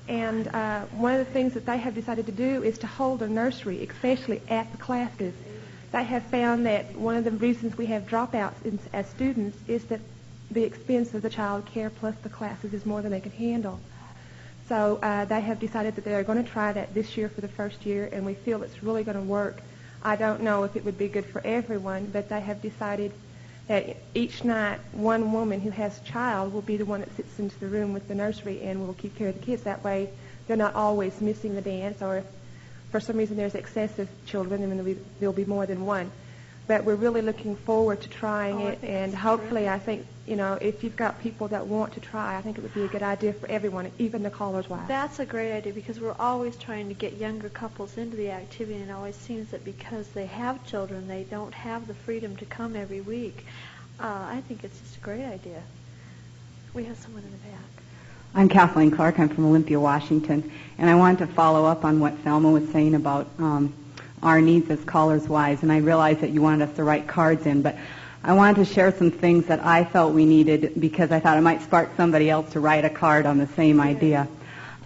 And one of the things that they have decided to do is to hold a nursery, especially at the classes. They have found that one of the reasons we have dropouts as students is that the expense of the child care plus the classes is more than they can handle. So they have decided that they are going to try that this year for the first year, and we feel it's really going to work. I don't know if it would be good for everyone, but they have decided that each night one woman who has a child will be the one that sits into the room with the nursery and will keep care of the kids. That way they're not always missing the dance, or if for some reason there's excessive children, then there'll be more than one. But we're really looking forward to trying it, and hopefully I think, if you've got people that want to try, I think it would be a good idea for everyone, even the caller's wives. That's a great idea, because we're always trying to get younger couples into the activity, and it always seems that because they have children, they don't have the freedom to come every week. I think it's just a great idea. We have someone in the back. I'm Kathleen Clark. I'm from Olympia, Washington, and I wanted to follow up on what Thelma was saying about our needs as callers' wives, and I realized that you wanted us to write cards in, but I wanted to share some things that I felt we needed because I thought it might spark somebody else to write a card on the same idea.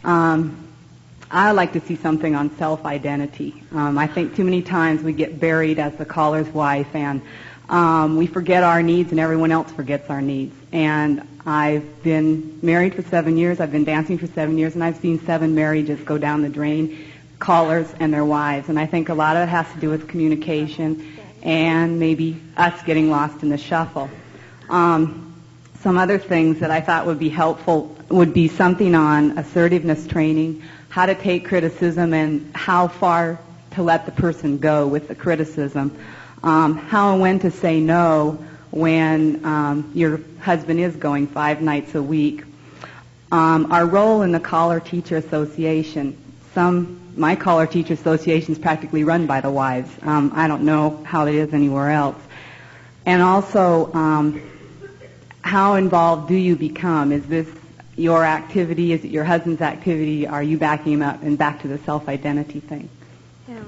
I like to see something on self-identity. I think too many times we get buried as the caller's wife, and we forget our needs and everyone else forgets our needs. And I've been married for 7 years, I've been dancing for 7 years, and I've seen 7 marriages go down the drain, callers and their wives. And I think a lot of it has to do with communication and maybe us getting lost in the shuffle. Some other things that I thought would be helpful would be something on assertiveness training, how to take criticism and how far to let the person go with the criticism, how and when to say no when your husband is going 5 nights a week. Our role in the Caller Teacher Association. My Caller Teacher Association is practically run by the wives. I don't know how it is anywhere else. And also, how involved do you become? Is this your activity? Is it your husband's activity? Are you backing him up? And back to the self-identity thing. Yeah.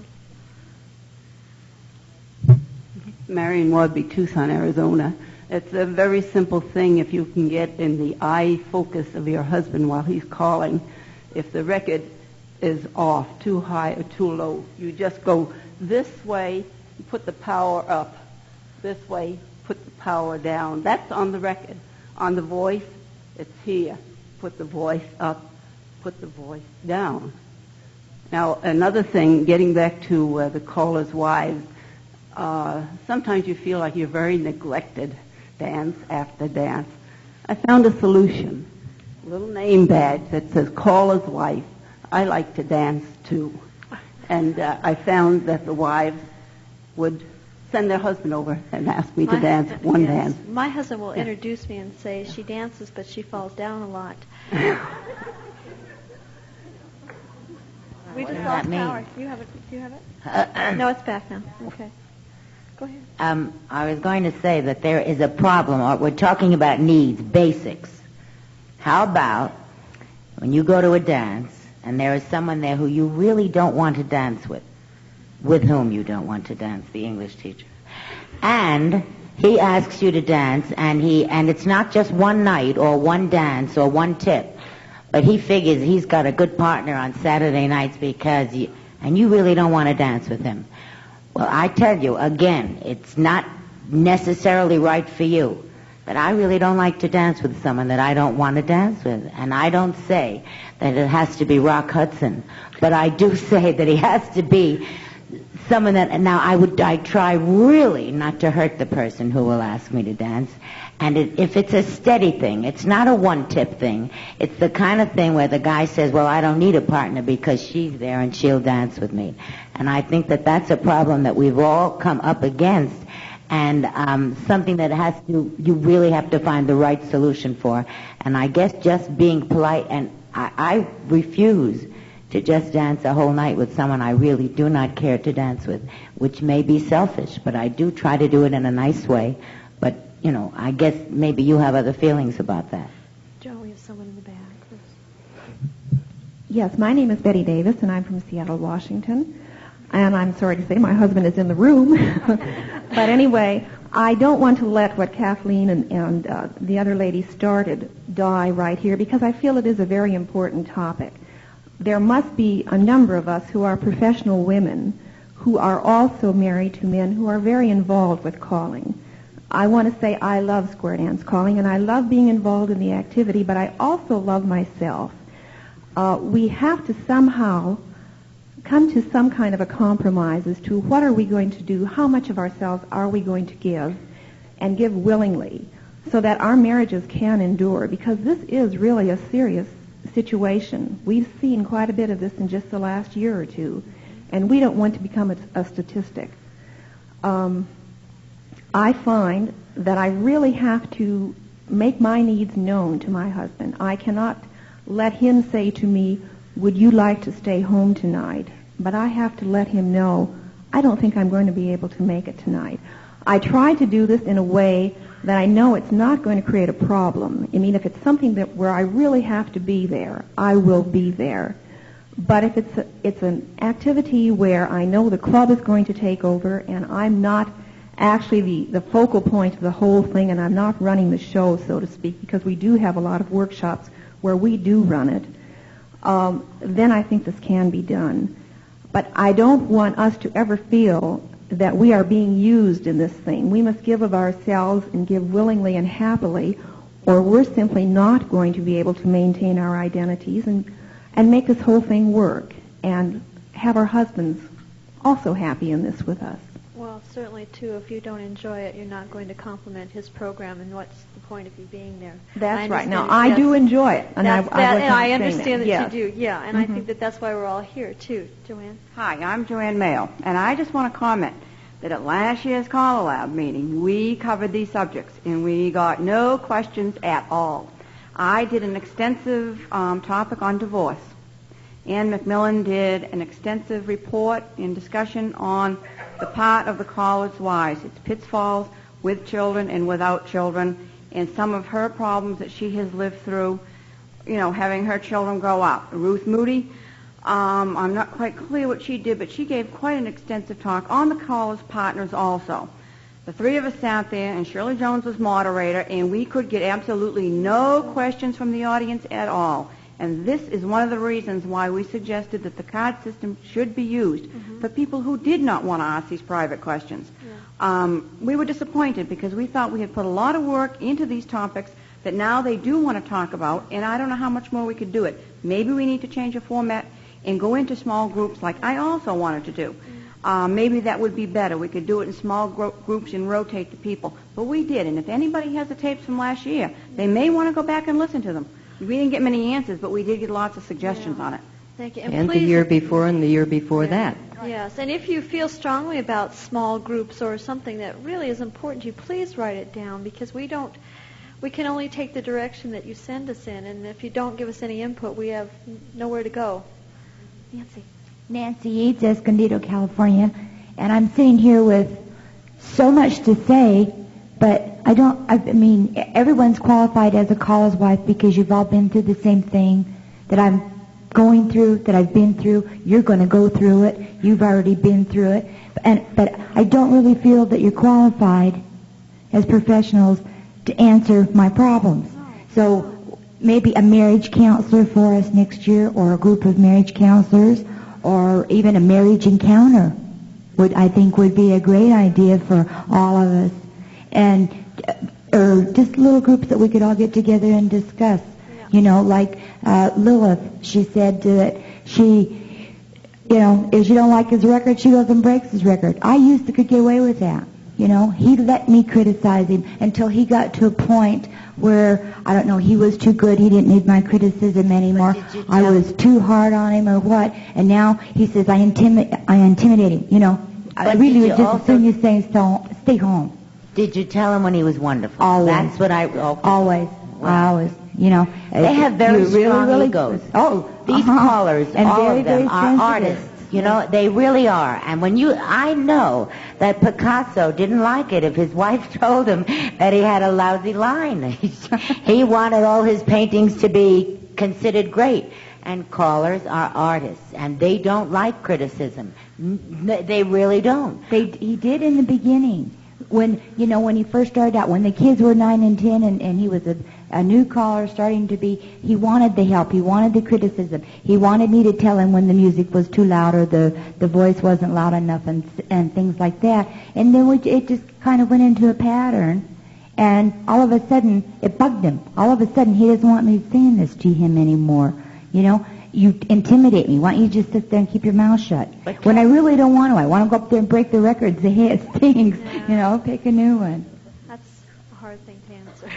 Marion Wadby, Tucson, Arizona. It's a very simple thing if you can get in the eye focus of your husband while he's calling. If the record is off, too high or too low, you just go this way, put the power up. This way, put the power down. That's on the record. On the voice, it's here. Put the voice up, put the voice down. Now, another thing, getting back to the caller's wives, sometimes you feel like you're very neglected dance after dance. I found a solution. A little name badge that says caller's wife. I like to dance too. And I found that the wives would send their husband over and ask me to dance one dance. My husband will introduce me and say she dances, but she falls down a lot. We just lost power. Do you have it? No, it's back now. Okay. Go ahead. I was going to say that there is a problem. We're talking about needs, basics. How about when you go to a dance and there is someone there who you really don't want to dance with whom you don't want to dance, the English teacher, and he asks you to dance, and it's not just one night or one dance or one tip, but he figures he's got a good partner on Saturday nights and you really don't want to dance with him. Well, I tell you, again, it's not necessarily right for you. But I really don't like to dance with someone that I don't want to dance with. And I don't say that it has to be Rock Hudson. But I do say that he has to be someone that, now I try really not to hurt the person who will ask me to dance. And if it's a steady thing, it's not a one-tip thing. It's the kind of thing where the guy says, well, I don't need a partner because she's there and she'll dance with me. And I think that that's a problem that we've all come up against, and something that you really have to find the right solution for. And I guess just being polite, and I refuse to just dance a whole night with someone I really do not care to dance with, which may be selfish, but I do try to do it in a nice way. But, I guess maybe you have other feelings about that. Joe, we have someone in the back. Yes, my name is Betty Davis, and I'm from Seattle, Washington. And I'm sorry to say my husband is in the room. But anyway, I don't want to let what Kathleen and the other lady started die right here, because I feel it is a very important topic. There must be a number of us who are professional women who are also married to men who are very involved with calling. I want to say I love square dance calling, and I love being involved in the activity, but I also love myself. We have to somehow come to some kind of a compromise as to what are we going to do, how much of ourselves are we going to give, and give willingly, so that our marriages can endure, because this is really a serious situation. We've seen quite a bit of this in just the last year or two, and we don't want to become a statistic. I find that I really have to make my needs known to my husband. I cannot let him say to me, would you like to stay home tonight? But I have to let him know, I don't think I'm going to be able to make it tonight. I try to do this in a way that I know it's not going to create a problem. I mean, if it's something where I really have to be there, I will be there. But if it's an activity where I know the club is going to take over and I'm not actually the focal point of the whole thing, and I'm not running the show, so to speak, because we do have a lot of workshops where we do run it, then I think this can be done. But I don't want us to ever feel that we are being used in this thing. We must give of ourselves and give willingly and happily, or we're simply not going to be able to maintain our identities and make this whole thing work and have our husbands also happy in this with us. Well, certainly, too, if you don't enjoy it, you're not going to compliment his program, and what's the point of you being there? That's right. Now, I do enjoy it, and I understand that yes. you do, yeah, and I think that that's why we're all here, too. Joanne? Hi, I'm Joanne Mayo, and I just want to comment that at last year's CALLERLAB meeting, we covered these subjects, and we got no questions at all. I did an extensive topic on divorce. Ann McMillan did an extensive report and discussion on the part of the caller's wives, its pitfalls with children and without children, and some of her problems that she has lived through, having her children grow up. Ruth Moody, I'm not quite clear what she did, but she gave quite an extensive talk on the caller's partners also. The three of us sat there, and Shirley Jones was moderator, and we could get absolutely no questions from the audience at all. And this is one of the reasons why we suggested that the card system should be used for people who did not want to ask these private questions. Yeah. We were disappointed because we thought we had put a lot of work into these topics that now they do want to talk about, and I don't know how much more we could do it. Maybe we need to change the format and go into small groups like I also wanted to do. Maybe that would be better. We could do it in small groups and rotate the people. But we did, and if anybody has the tapes from last year, they may want to go back and listen to them. We didn't get many answers, but we did get lots of suggestions on it. Thank you. And the year before and the year before that. Yes, and if you feel strongly about small groups or something that really is important to you, please write it down, because we can only take the direction that you send us in, and if you don't give us any input, we have nowhere to go. Nancy. Nancy Yates, Escondido, California, and I'm sitting here with so much to say, but I mean, everyone's qualified as a caller's wife because you've all been through the same thing that I've going through, that I've been through. You're going to go through it. You've already been through it. But I don't really feel that you're qualified as professionals to answer my problems. So maybe a marriage counselor for us next year, or a group of marriage counselors, or even a marriage encounter I think would be a great idea for all of us. And or just little groups that we could all get together and discuss. You know, like Lilith, she said that she, you know, if she don't like his record, she goes and breaks his record. I used to could get away with that. You know, he let me criticize him until he got to a point where, I don't know, he was too good. He didn't need my criticism anymore. I was too hard on him or what. And now he says I intimidate him. You know, I really would just as soon you say stay home. Did you tell him when he was wonderful? Always. That's what I... Always. I always, you know. They have very strong egos. Oh, these callers, and all very, of them, very are sensitive. artists. You know, they really are. And I know that Picasso didn't like it if his wife told him that he had a lousy line. He wanted all his paintings to be considered great. And callers are artists, and they don't like criticism. They really don't. He did in the beginning. When he first started out, when the kids were 9 and 10, and he was a new caller starting to be, he wanted the help, he wanted the criticism, he wanted me to tell him when the music was too loud or the voice wasn't loud enough and things like that. And then it just kind of went into a pattern, and all of a sudden it bugged him. All of a sudden he doesn't want me saying this to him anymore. You know, you intimidate me. Why don't you just sit there and keep your mouth shut? When I really don't want to. I want to go up there and break the records. Say, hey, it stinks. You know, pick a new one. That's a hard thing to answer.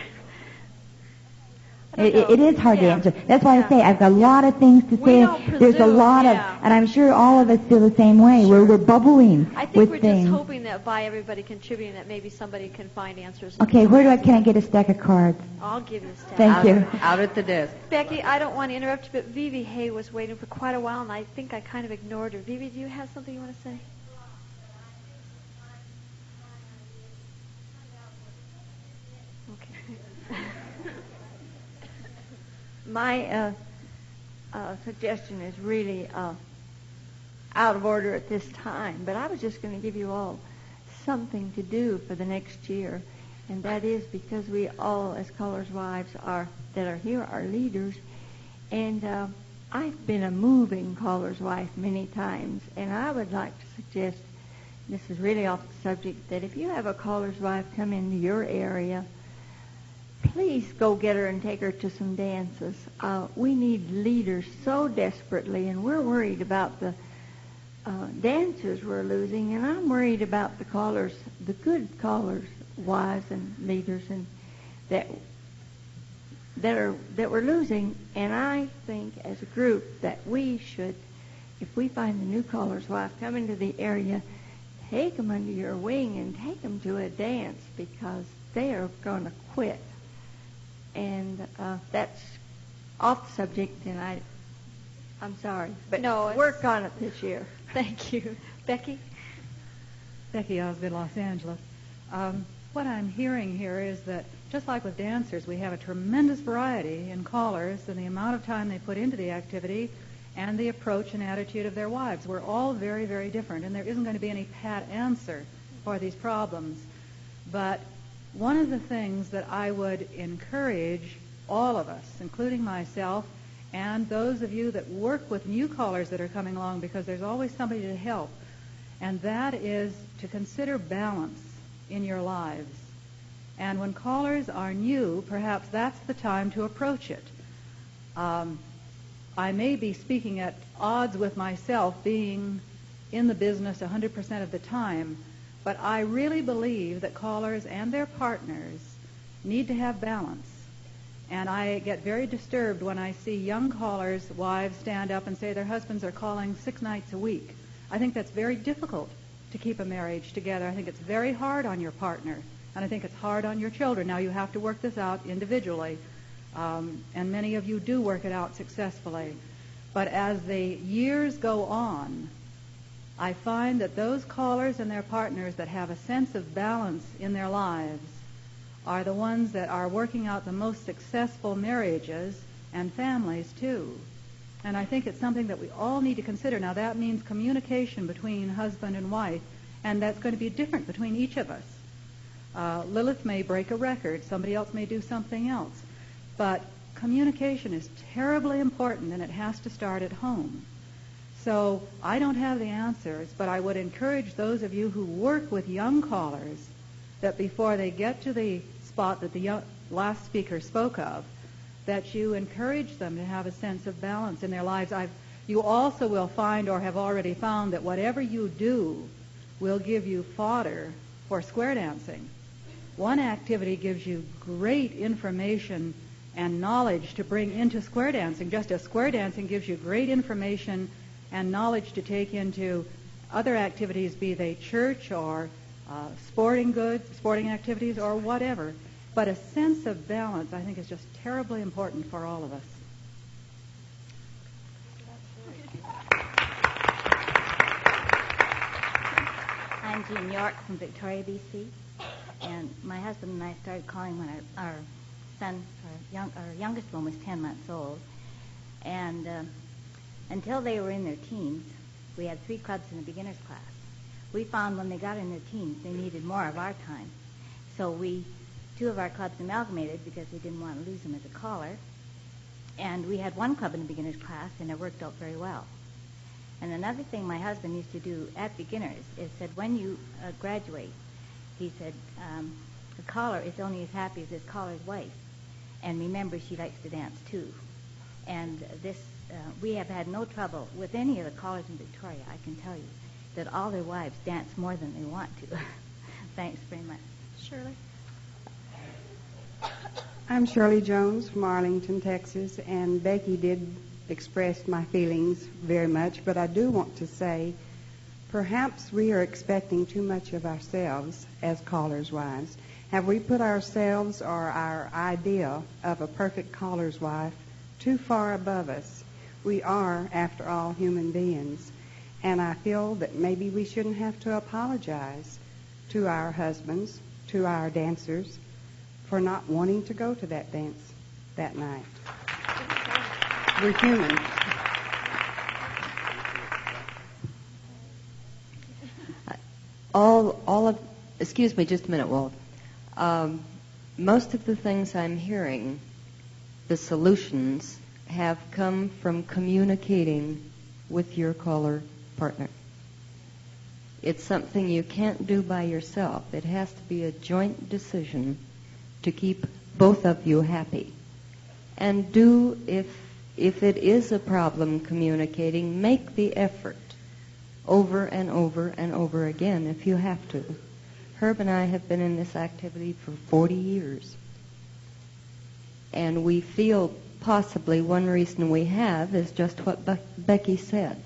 It is hard to answer. That's why I say I've got a lot of things to say. There's a lot of, and I'm sure all of us feel the same way. We're bubbling I think with we're things. just hoping that by everybody contributing that maybe somebody can find answers. Okay, can I get a stack of cards? I'll give you a stack. Thank you. Out at the desk. Becky, I don't want to interrupt you, but Vivi Hay was waiting for quite a while, and I think I kind of ignored her. Vivi, do you have something you want to say? My suggestion is really out of order at this time, but I was just going to give you all something to do for the next year, and that is because we all, as callers' wives, that are here, are leaders, and I've been a moving caller's wife many times, and I would like to suggest, this is really off the subject, that if you have a caller's wife come into your area, please go get her and take her to some dances. We need leaders so desperately, and we're worried about the dancers we're losing, and I'm worried about the callers, the good callers, wives and leaders, and that we're losing. And I think as a group that we should, if we find a new caller's wife coming to the area, take them under your wing and take them to a dance, because they are going to quit. And that's off the subject, and I'm sorry, but work on it this year. Thank you. Becky? Becky Osgood, Los Angeles. What I'm hearing here is that just like with dancers, we have a tremendous variety in callers and the amount of time they put into the activity and the approach and attitude of their wives. We're all very, very different, and there isn't going to be any pat answer for these problems. But one of the things that I would encourage all of us, including myself, and those of you that work with new callers that are coming along, because there's always somebody to help, and that is to consider balance in your lives. And when callers are new, perhaps that's the time to approach it. I may be speaking at odds with myself, being in the business 100% of the time, but I really believe that callers and their partners need to have balance. And I get very disturbed when I see young callers' wives stand up and say their husbands are calling 6 nights a week. I think that's very difficult to keep a marriage together. I think it's very hard on your partner, and I think it's hard on your children. Now, you have to work this out individually, and many of you do work it out successfully. But as the years go on, I find that those callers and their partners that have a sense of balance in their lives are the ones that are working out the most successful marriages and families, too. And I think it's something that we all need to consider. Now, that means communication between husband and wife, and that's going to be different between each of us. Lilith may break a record. Somebody else may do something else. But communication is terribly important, and it has to start at home. So I don't have the answers, but I would encourage those of you who work with young callers that before they get to the spot that the last speaker spoke of, that you encourage them to have a sense of balance in their lives. You also will find, or have already found, that whatever you do will give you fodder for square dancing. One activity gives you great information and knowledge to bring into square dancing, just as square dancing gives you great information and knowledge to take into other activities, be they church or sporting activities or whatever. But a sense of balance, I think, is just terribly important for all of us. I'm Jean York from Victoria, B.C., and my husband and I started calling when our son, our youngest one, was 10 months old. And until they were in their teens, we had 3 clubs in the beginner's class. We found when they got in their teens, they needed more of our time. So 2 of our clubs amalgamated because we didn't want to lose them as a caller. And we had 1 club in the beginner's class, and it worked out very well. And another thing my husband used to do at beginners is said, when you graduate, he said, the caller is only as happy as his caller's wife. And remember, she likes to dance too. And we have had no trouble with any of the callers in Victoria, I can tell you, that all their wives dance more than they want to. Thanks very much. Shirley? I'm Shirley Jones from Arlington, Texas, and Becky did express my feelings very much, but I do want to say perhaps we are expecting too much of ourselves as callers' wives. Have we put ourselves or our idea of a perfect caller's wife too far above us? We are, after all, human beings, and I feel that maybe we shouldn't have to apologize to our husbands, to our dancers, for not wanting to go to that dance that night. We're human. Excuse me just a minute, Walt. Most of the things I'm hearing, the solutions, have come from communicating with your caller partner. It's something you can't do by yourself. It has to be a joint decision to keep both of you happy. And if it is a problem communicating, make the effort over and over and over again if you have to. Herb and I have been in this activity for 40 years. And we feel possibly one reason we have is just what Becky said.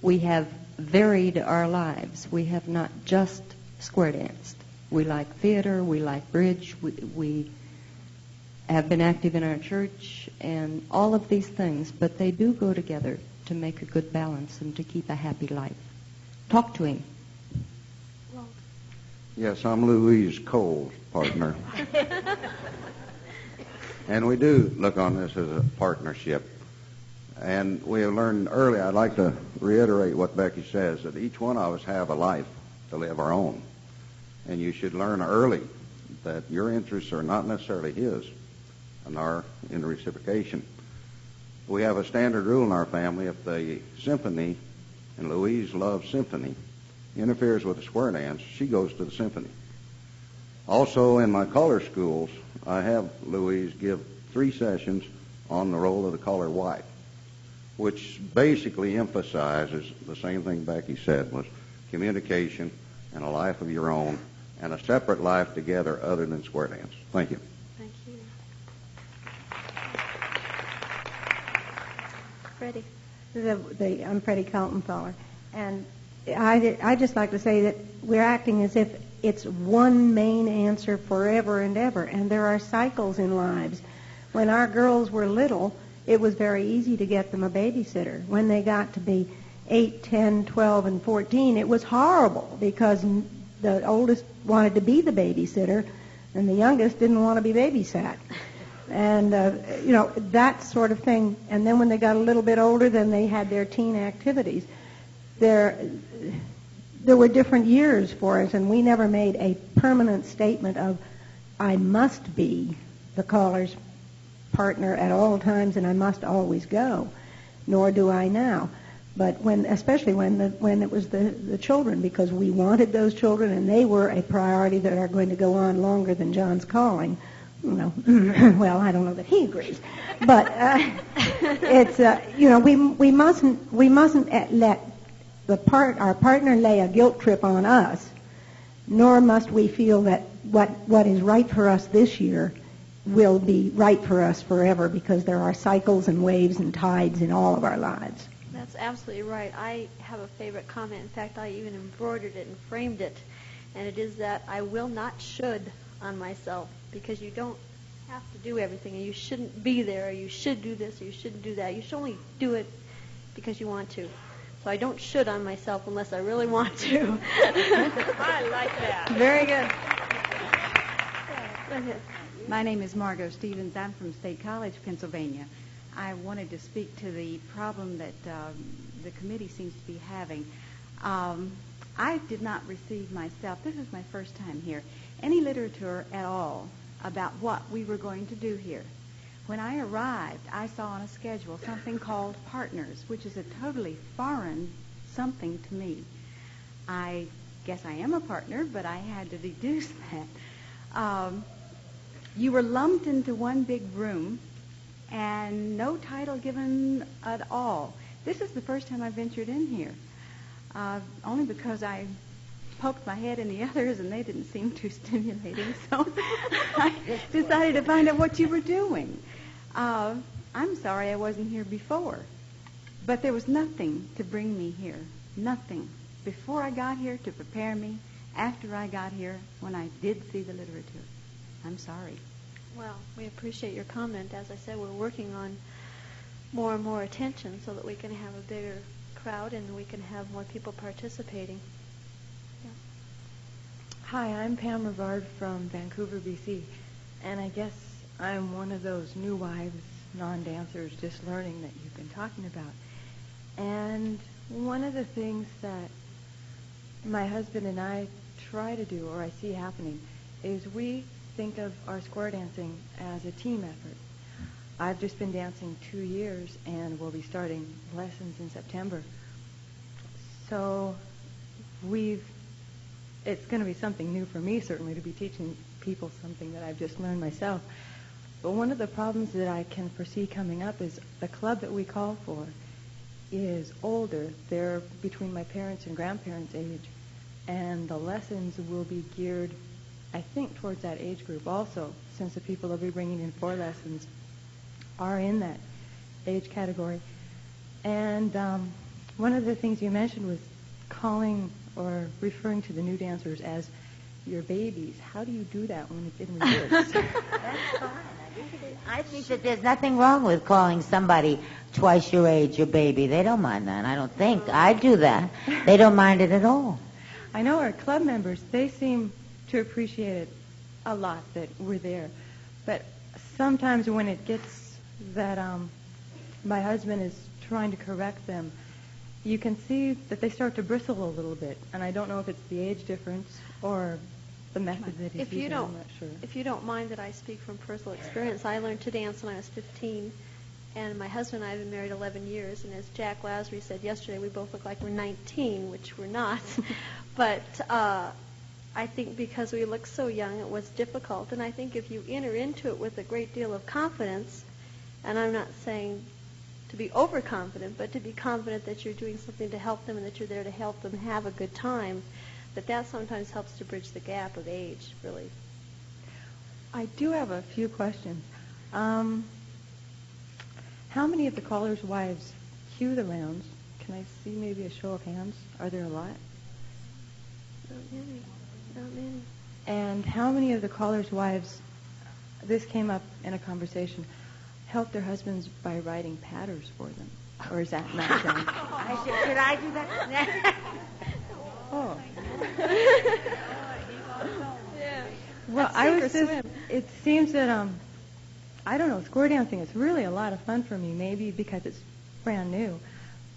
We have varied our lives. We have not just square danced. We like theater, we like bridge, we have been active in our church, and all of these things, but they do go together to make a good balance and to keep a happy life. Talk to him. Yes, I'm Louise Cole's partner. And we do look on this as a partnership. And we have learned early, I'd like to reiterate what Becky says, that each one of us have a life to live our own. And you should learn early that your interests are not necessarily his and are in reciprocation. We have a standard rule in our family: if the symphony, and Louise loves symphony, interferes with the square dance, she goes to the symphony. Also, in my caller schools, I have Louise give 3 sessions on the role of the caller wife, which basically emphasizes the same thing Becky said, was communication and a life of your own and a separate life together other than square dance. Thank you. Thank you. Freddie. I'm Freddie Kaltenthaler, and I just like to say that we're acting as if it's one main answer forever and ever, and there are cycles in lives. When our girls were little, it was very easy to get them a babysitter. When they got to be 8, 10, 12, and 14, it was horrible because the oldest wanted to be the babysitter, and the youngest didn't want to be babysat. And, that sort of thing. And then when they got a little bit older, then they had their teen activities. There were different years for us, and we never made a permanent statement of, I must be the caller's partner at all times and I must always go, nor do I now. But especially when it was the children, because we wanted those children and they were a priority that are going to go on longer than John's calling. Well, I don't know that he agrees, but it's we mustn't let our partner lay a guilt trip on us, nor must we feel that what is right for us this year will be right for us forever, because there are cycles and waves and tides in all of our lives. That's absolutely right. I have a favorite comment. In fact, I even embroidered it and framed it, and it is that I will not should on myself, because you don't have to do everything, and you shouldn't be there, or you should do this, or you shouldn't do that. You should only do it because you want to. So I don't should on myself unless I really want to. I like that. Very good. Go ahead. My name is Margot Stevens. I'm from State College, Pennsylvania. I wanted to speak to the problem that the committee seems to be having. I did not receive myself, this is my first time here, any literature at all about what we were going to do here. When I arrived, I saw on a schedule something called partners, which is a totally foreign something to me. I guess I am a partner, but I had to deduce that. You were lumped into one big room and no title given at all. This is the first time I ventured in here, only because I poked my head in the others and they didn't seem too stimulating, so I decided to find out what you were doing. I'm sorry I wasn't here before, but there was nothing to bring me here, nothing. Before I got here to prepare me, after I got here, when I did see the literature. I'm sorry. Well, we appreciate your comment. As I said, we're working on more and more attention so that we can have a bigger crowd and we can have more people participating. Yeah. Hi, I'm Pam Rivard from Vancouver, BC, and I guess I'm one of those new wives, non-dancers, just learning that you've been talking about. And one of the things that my husband and I try to do, or I see happening, is we think of our square dancing as a team effort. I've just been dancing 2 years and we'll be starting lessons in September. So it's going to be something new for me, certainly, to be teaching people something that I've just learned myself. But one of the problems that I can foresee coming up is the club that we call for is older. They're between my parents' and grandparents' age, and the lessons will be geared, I think, towards that age group also, since the people that will be bringing in for lessons are in that age category. And one of the things you mentioned was calling or referring to the new dancers as your babies. How do you do that when it's in reverse? That's fine. I think that there's nothing wrong with calling somebody twice your age your baby. They don't mind that. I don't think. I do that. They don't mind it at all. I know our club members, they seem to appreciate it a lot that we're there. But sometimes when it gets that my husband is trying to correct them, you can see that they start to bristle a little bit. And I don't know if it's the age difference or the method that he's using. I'm not sure. If you don't mind that I speak from personal experience, I learned to dance when I was 15, and my husband and I have been married 11 years, and as Jack Lasry said yesterday, we both look like we're 19, which we're not. But I think because we look so young, it was difficult, and I think if you enter into it with a great deal of confidence, and I'm not saying to be overconfident, but to be confident that you're doing something to help them and that you're there to help them have a good time, that sometimes helps to bridge the gap of age, really. I do have a few questions. How many of the callers' wives cue the rounds? Can I see maybe a show of hands? Are there a lot? Not many. Not many. And how many of the callers' wives, this came up in a conversation, help their husbands by writing patterns for them? Or is that not done? Should I do that? Oh. Yeah. Well, it seems that I don't know, square dancing is really a lot of fun for me, maybe because it's brand new.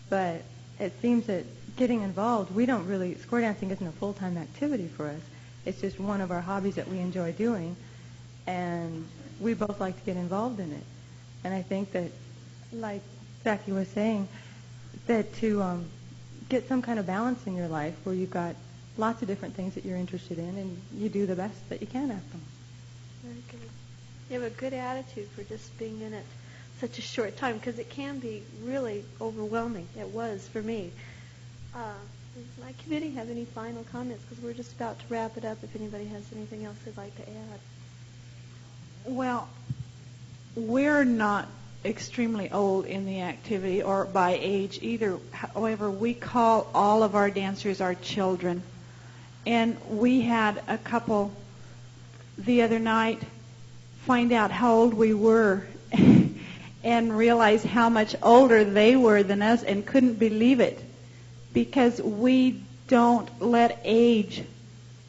But it seems that getting involved, square dancing isn't a full-time activity for us. It's just one of our hobbies that we enjoy doing, and we both like to get involved in it. And I think that, like Jackie was saying, that to get some kind of balance in your life where you've got lots of different things that you're interested in, and you do the best that you can at them. Very good. You have a good attitude for just being in it such a short time, because it can be really overwhelming. It was for me. Does my committee have any final comments? Because we're just about to wrap it up. If anybody has anything else they'd like to add. Well, we're not extremely old in the activity or by age either. However, we call all of our dancers our children. And we had a couple the other night find out how old we were and realize how much older they were than us and couldn't believe it, because we don't let age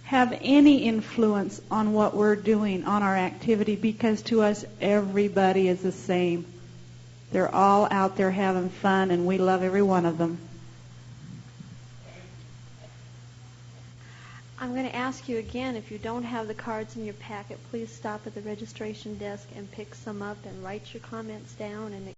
have any influence on what we're doing, on our activity, because to us everybody is the same. They're all out there having fun, and we love every one of them. I'm going to ask you again, if you don't have the cards in your packet, please stop at the registration desk and pick some up and write your comments down and